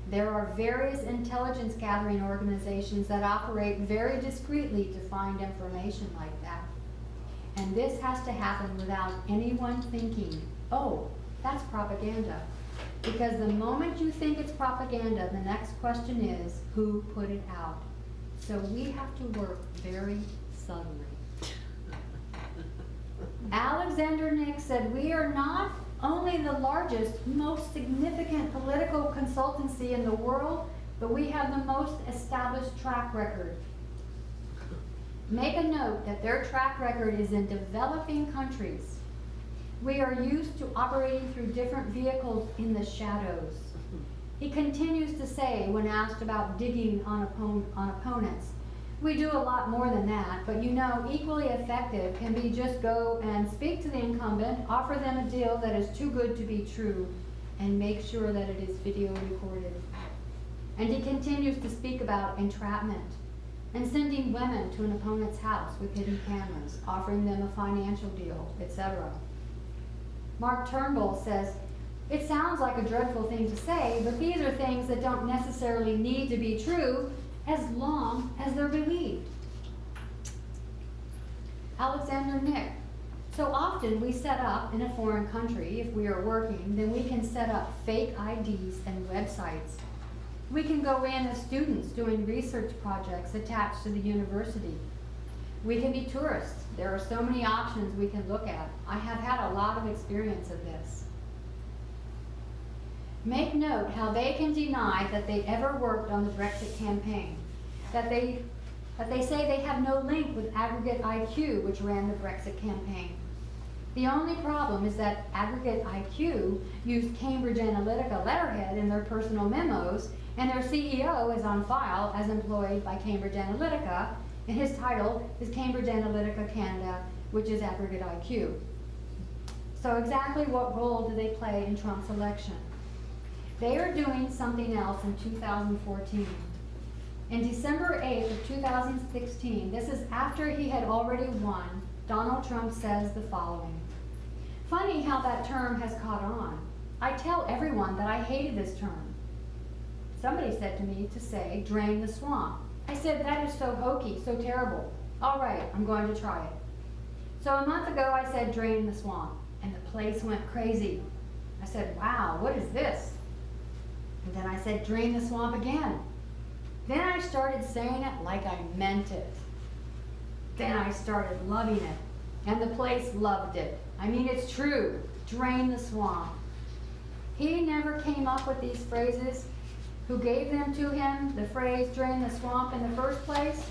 There are various intelligence gathering organizations that operate very discreetly to find information like that. And this has to happen without anyone thinking, oh, that's propaganda. Because the moment you think it's propaganda, the next question is, who put it out? So we have to work very subtly." Alexander Nix said, "We are not only the largest, most significant political consultancy in the world, but we have the most established track record. Make a note that their track record is in developing countries. We are used to operating through different vehicles in the shadows." He continues to say, when asked about digging on opponents, "We do a lot more than that, but you know, equally effective can be just go and speak to the incumbent, offer them a deal that is too good to be true, and make sure that it is video recorded." And he continues to speak about entrapment and sending women to an opponent's house with hidden cameras, offering them a financial deal, etc. Mark Turnbull says, It sounds like a dreadful thing to say, but these are things that don't necessarily need to be true as long as they're believed. Alexander Nick. So often we set up in a foreign country, if we are working, then we can set up fake IDs and websites. We can go in as students doing research projects attached to the university. We can be tourists. There are so many options we can look at. I have had a lot of experience of this. Make note how they can deny that they ever worked on the Brexit campaign, that they say they have no link with Aggregate IQ, which ran the Brexit campaign. The only problem is that Aggregate IQ used Cambridge Analytica letterhead in their personal memos, and their CEO is on file as employed by Cambridge Analytica, and his title is Cambridge Analytica Canada, which is Aggregate IQ. So exactly what role do they play in Trump's election? They are doing something else in 2014. In December 8th of 2016, this is after he had already won, Donald Trump says the following. Funny how that term has caught on. I tell everyone that I hated this term. Somebody said to me to say, drain the swamp. I said, that is so hokey, so terrible. All right, I'm going to try it. So a month ago, I said, drain the swamp, and the place went crazy. I said, wow, what is this? And then I said, drain the swamp again. Then I started saying it like I meant it. Then I started loving it, and the place loved it. I mean, it's true, drain the swamp. He never came up with these phrases. Who gave them to him, the phrase drain the swamp in the first place?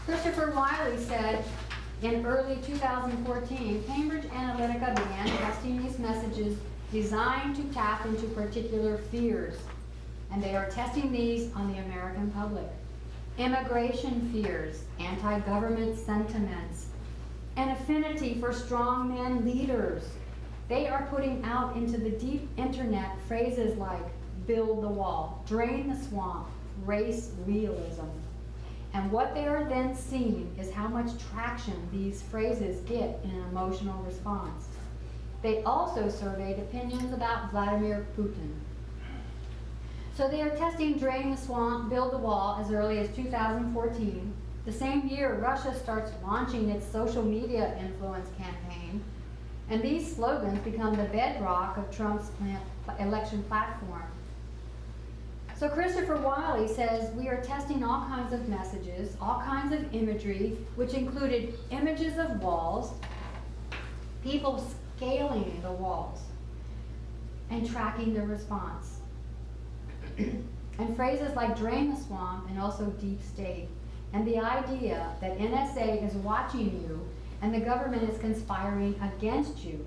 Christopher Wiley said in early 2014, Cambridge Analytica began testing these messages designed to tap into particular fears. And they are testing these on the American public. Immigration fears, anti-government sentiments, an affinity for strongman leaders. They are putting out into the deep internet phrases like build the wall, drain the swamp, race realism. And what they are then seeing is how much traction these phrases get in an emotional response. They also surveyed opinions about Vladimir Putin. So they are testing drain the swamp, build the wall as early as 2014. The same year, Russia starts launching its social media influence campaign. And these slogans become the bedrock of Trump's election platform. So Christopher Wiley says, we are testing all kinds of messages, all kinds of imagery, which included images of walls, people scaling the walls, and tracking the response. And phrases like drain the swamp and also deep state. And the idea that NSA is watching you and the government is conspiring against you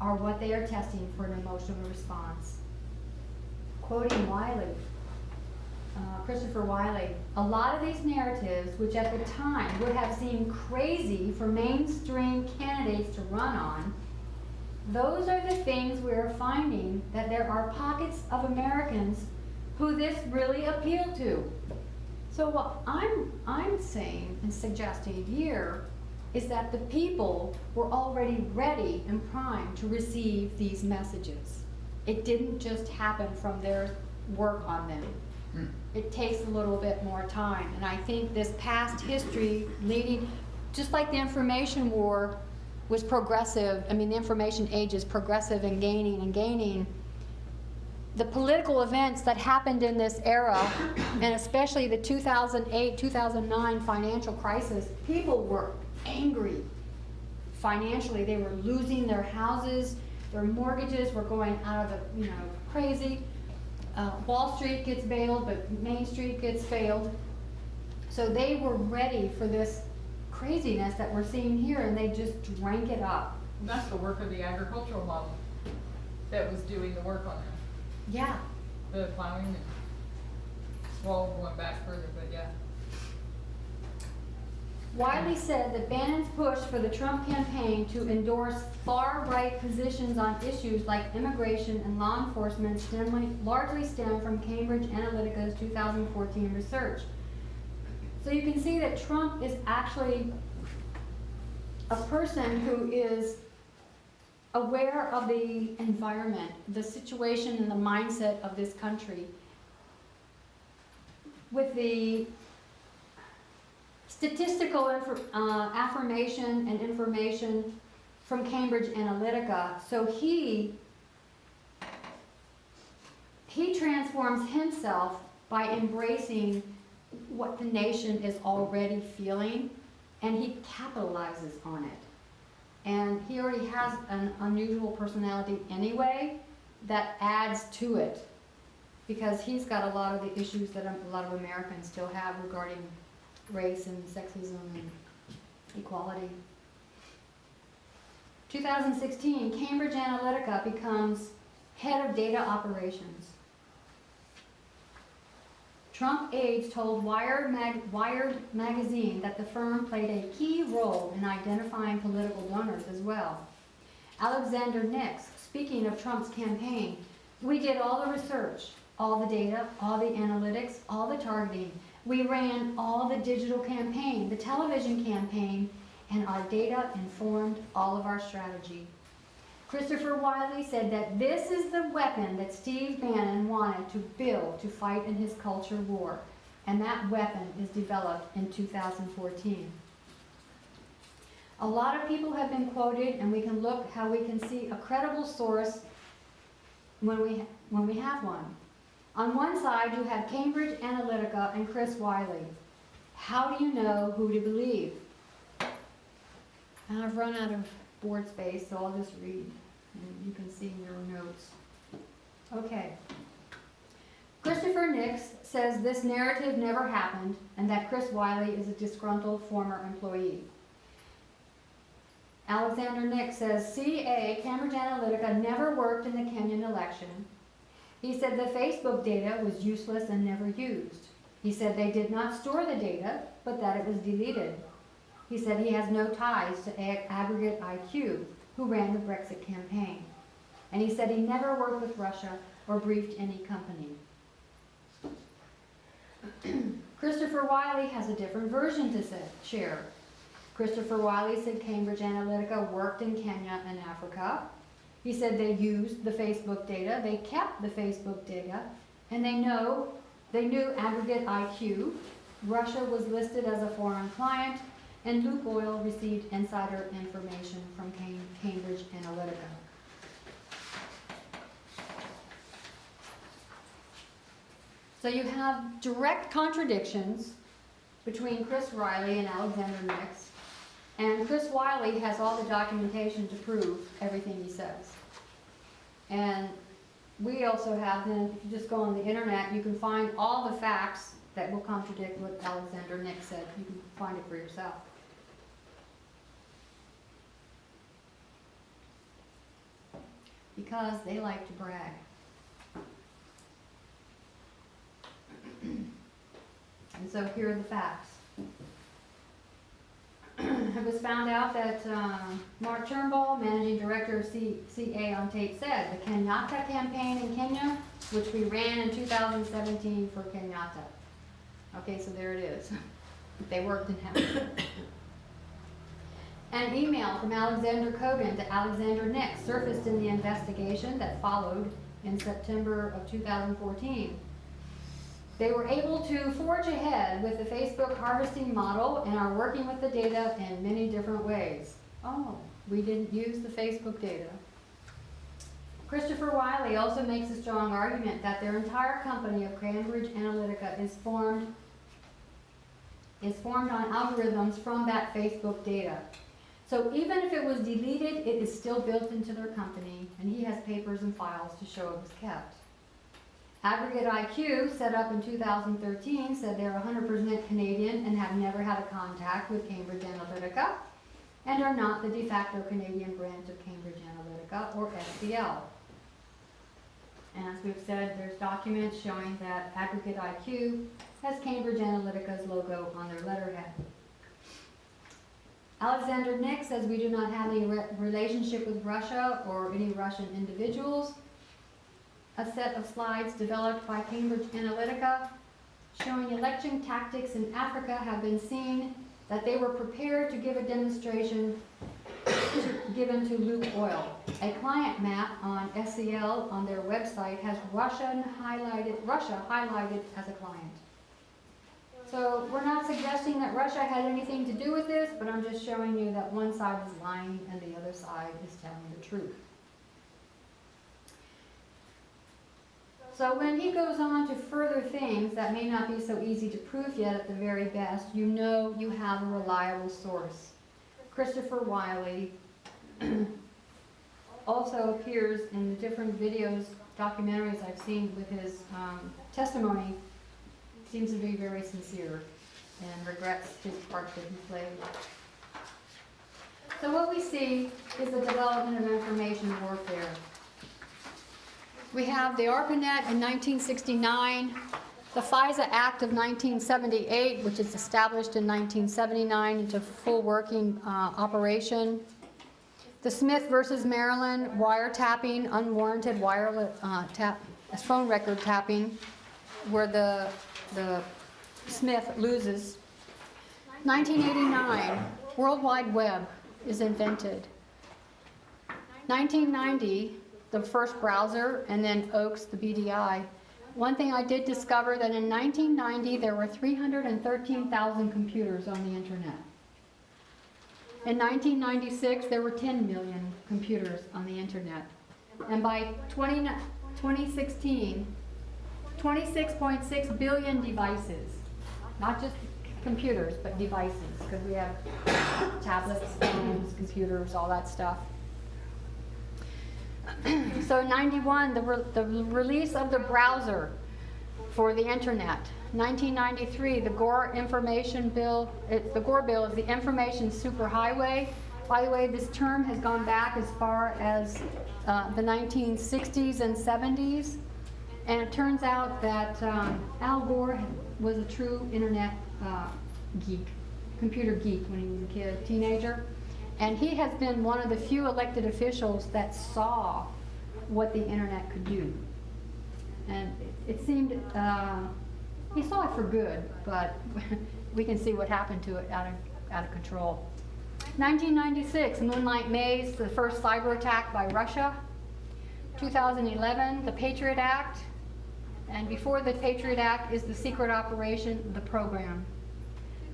are what they are testing for an emotional response. Quoting Wiley, Christopher Wiley, a lot of these narratives, which at the time would have seemed crazy for mainstream candidates to run on, those are the things we are finding that there are pockets of Americans who this really appealed to. So what I'm saying and suggesting here is that the people were already ready and primed to receive these messages. It didn't just happen from their work on them. It takes a little bit more time. And I think this past history leading, just like the information war was progressive, I mean the information age is progressive and gaining, the political events that happened in this era, and especially the 2008-2009 financial crisis, people were angry. Financially, they were losing their houses, their mortgages were going out of the, crazy. Wall Street gets bailed, but Main Street gets failed. So they were ready for this craziness that we're seeing here, and they just drank it up. And that's the work of the agricultural model that was doing the work on that. Yeah. The plowing and, well, going back further, but yeah. Wiley said that Bannon's push for the Trump campaign to endorse far-right positions on issues like immigration and law enforcement largely stem from Cambridge Analytica's 2014 research. So you can see that Trump is actually a person who is aware of the environment, the situation and the mindset of this country, with the statistical affirmation and information from Cambridge Analytica. So he transforms himself by embracing what the nation is already feeling, and he capitalizes on it. And he already has an unusual personality anyway that adds to it, because he's got a lot of the issues that a lot of Americans still have regarding race and sexism and equality. 2016, Cambridge Analytica becomes head of data operations. Trump aides told Wired magazine that the firm played a key role in identifying political donors as well. Alexander Nix, speaking of Trump's campaign, we did all the research, all the data, all the analytics, all the targeting. We ran all the digital campaign, the television campaign, and our data informed all of our strategy. Christopher Wiley said that this is the weapon that Steve Bannon wanted to build to fight in his culture war, and that weapon is developed in 2014. A lot of people have been quoted, and we can look how we can see a credible source when we have one. On one side, you have Cambridge Analytica and Chris Wiley. How do you know who to believe? And I've run out of board space, so I'll just read, and you can see in your notes. Okay. Christopher Nix says this narrative never happened, and that Chris Wiley is a disgruntled former employee. Alexander Nix says CA, Cambridge Analytica, never worked in the Kenyan election. He said the Facebook data was useless and never used. He said they did not store the data, but that it was deleted. He said he has no ties to Aggregate IQ, who ran the Brexit campaign. And he said he never worked with Russia or briefed any company. Christopher Wiley has a different version to share. Christopher Wiley said Cambridge Analytica worked in Kenya and Africa. He said they used the Facebook data, they kept the Facebook data, and they knew Aggregate IQ. Russia was listed as a foreign client, and Luke Oil received insider information from Cambridge Analytica. So you have direct contradictions between Chris Wiley and Alexander Nix, and Chris Wiley has all the documentation to prove everything he says. And we also have, then, if you just go on the internet, you can find all the facts that will contradict what Alexander Nix said. You can find it for yourself. Because they like to brag. And so here are the facts. It was found out that Mark Turnbull, managing director of CA on tape, said the Kenyatta campaign in Kenya, which we ran in 2017 for Kenyatta. Okay, so there it is. They worked in heaven. An email from Alexander Kogan to Alexander Nix surfaced in the investigation that followed in September of 2014. They were able to forge ahead with the Facebook harvesting model and are working with the data in many different ways. Oh, we didn't use the Facebook data. Christopher Wiley also makes a strong argument that their entire company of Cambridge Analytica is formed on algorithms from that Facebook data. So even if it was deleted, it is still built into their company, and he has papers and files to show it was kept. Aggregate IQ, set up in 2013, said they're 100% Canadian and have never had a contact with Cambridge Analytica and are not the de facto Canadian branch of Cambridge Analytica or SCL. And as we've said, there's documents showing that Aggregate IQ has Cambridge Analytica's logo on their letterhead. Alexander Nix says we do not have any relationship with Russia or any Russian individuals. A set of slides developed by Cambridge Analytica showing election tactics in Africa have been seen that they were prepared to give a demonstration given to Luke Oil. A client map on SEL on their website has Russia highlighted as a client. So we're not suggesting that Russia had anything to do with this, but I'm just showing you that one side is lying and the other side is telling the truth. So when he goes on to further things that may not be so easy to prove yet at the very best, you know you have a reliable source. Christopher Wiley also appears in the different videos, documentaries I've seen with his testimony. Seems to be very sincere and regrets his part that he played. So what we see is the development of information warfare. We have the ARPANET in 1969, the FISA Act of 1978, which is established in 1979 into full working operation. The Smith versus Maryland wiretapping, unwarranted wireless phone record tapping, where the Smith loses. 1989, World Wide Web is invented. 1990, the first browser, and then Oaks, the BDI. One thing I did discover that in 1990 there were 313,000 computers on the internet. In 1996 there were 10 million computers on the internet. And by 2016, 26.6 billion devices. Not just computers, but devices, because we have tablets, phones, computers, all that stuff. So in 91, the release of the browser for the internet. 1993, the Gore Information Bill. The Gore Bill is the Information Superhighway. By the way, this term has gone back as far as the 1960s and 70s. And it turns out that Al Gore was a true internet geek, computer geek when he was a kid, teenager. And he has been one of the few elected officials that saw what the internet could do. And it seemed, he saw it for good, but we can see what happened to it out of control. 1996, Moonlight Maze, the first cyber attack by Russia. 2011, the Patriot Act. And before the Patriot Act is the secret operation, the program.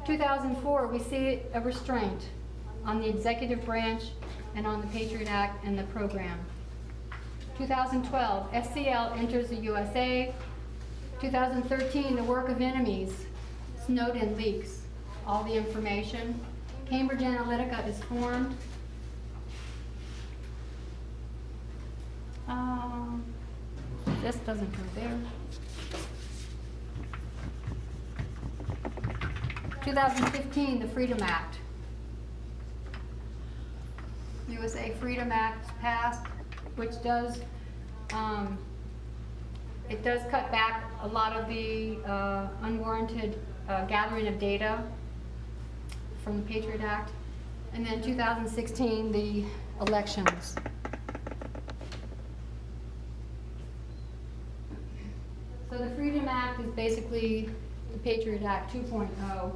2004, we see a restraint on the executive branch and on the Patriot Act and the program. 2012, SCL enters the USA. 2013, the work of enemies. Snowden leaks all the information. Cambridge Analytica is formed. This doesn't go there. 2015, the Freedom Act. USA Freedom Act passed, which does, it does cut back a lot of the unwarranted gathering of data from the Patriot Act. And then 2016, the elections. So the Freedom Act is basically the Patriot Act 2.0.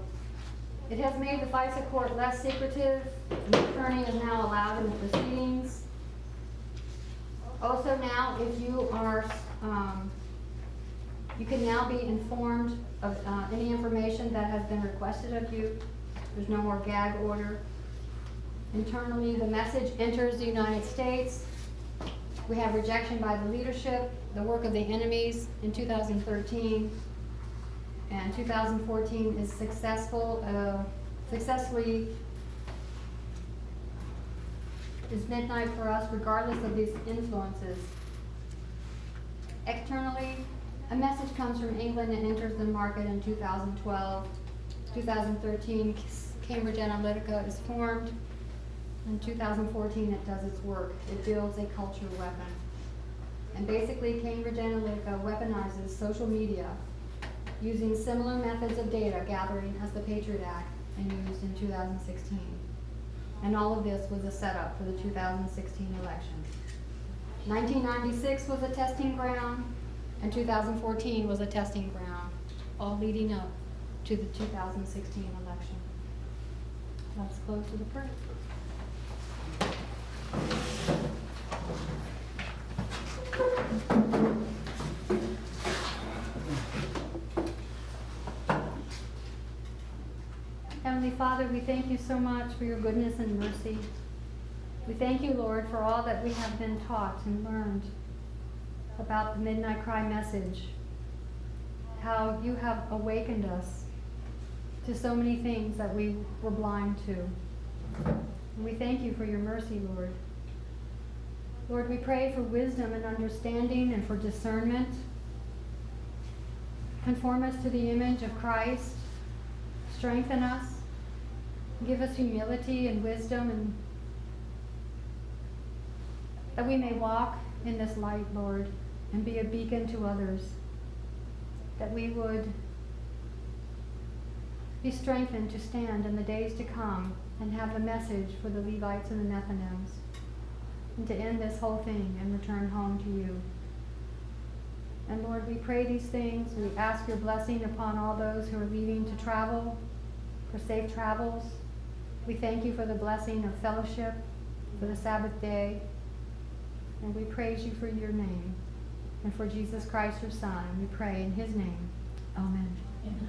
It has made the FISA court less secretive, and the attorney is now allowed in the proceedings. Also now, if you are, you can now be informed of any information that has been requested of you. There's no more gag order. Internally, the message enters the United States. We have rejection by the leadership, the work of the enemies in 2013. And 2014 is successfully is midnight for us regardless of these influences. Externally, a message comes from England and enters the market in 2012. 2013, Cambridge Analytica is formed. In 2014, it does its work. It builds a culture weapon. And basically, Cambridge Analytica weaponizes social media using similar methods of data gathering as the Patriot Act and used in 2016. And all of this was a setup for the 2016 election. 1996 was a testing ground, and 2014 was a testing ground, all leading up to the 2016 election. Let's close with a prayer. Heavenly Father, we thank you so much for your goodness and mercy. We thank you, Lord, for all that we have been taught and learned about the Midnight Cry message, how you have awakened us to so many things that we were blind to. And we thank you for your mercy, Lord. Lord, we pray for wisdom and understanding and for discernment. Conform us to the image of Christ. Strengthen us. Give us humility and wisdom, and that we may walk in this light, Lord, and be a beacon to others. That we would be strengthened to stand in the days to come and have the message for the Levites and the Nethinims, and to end this whole thing and return home to you. And Lord, we pray these things. We ask your blessing upon all those who are leaving to travel, for safe travels. We thank you for the blessing of fellowship, for the Sabbath day. And we praise you for your name. And for Jesus Christ, your Son, we pray in his name. Amen. Amen.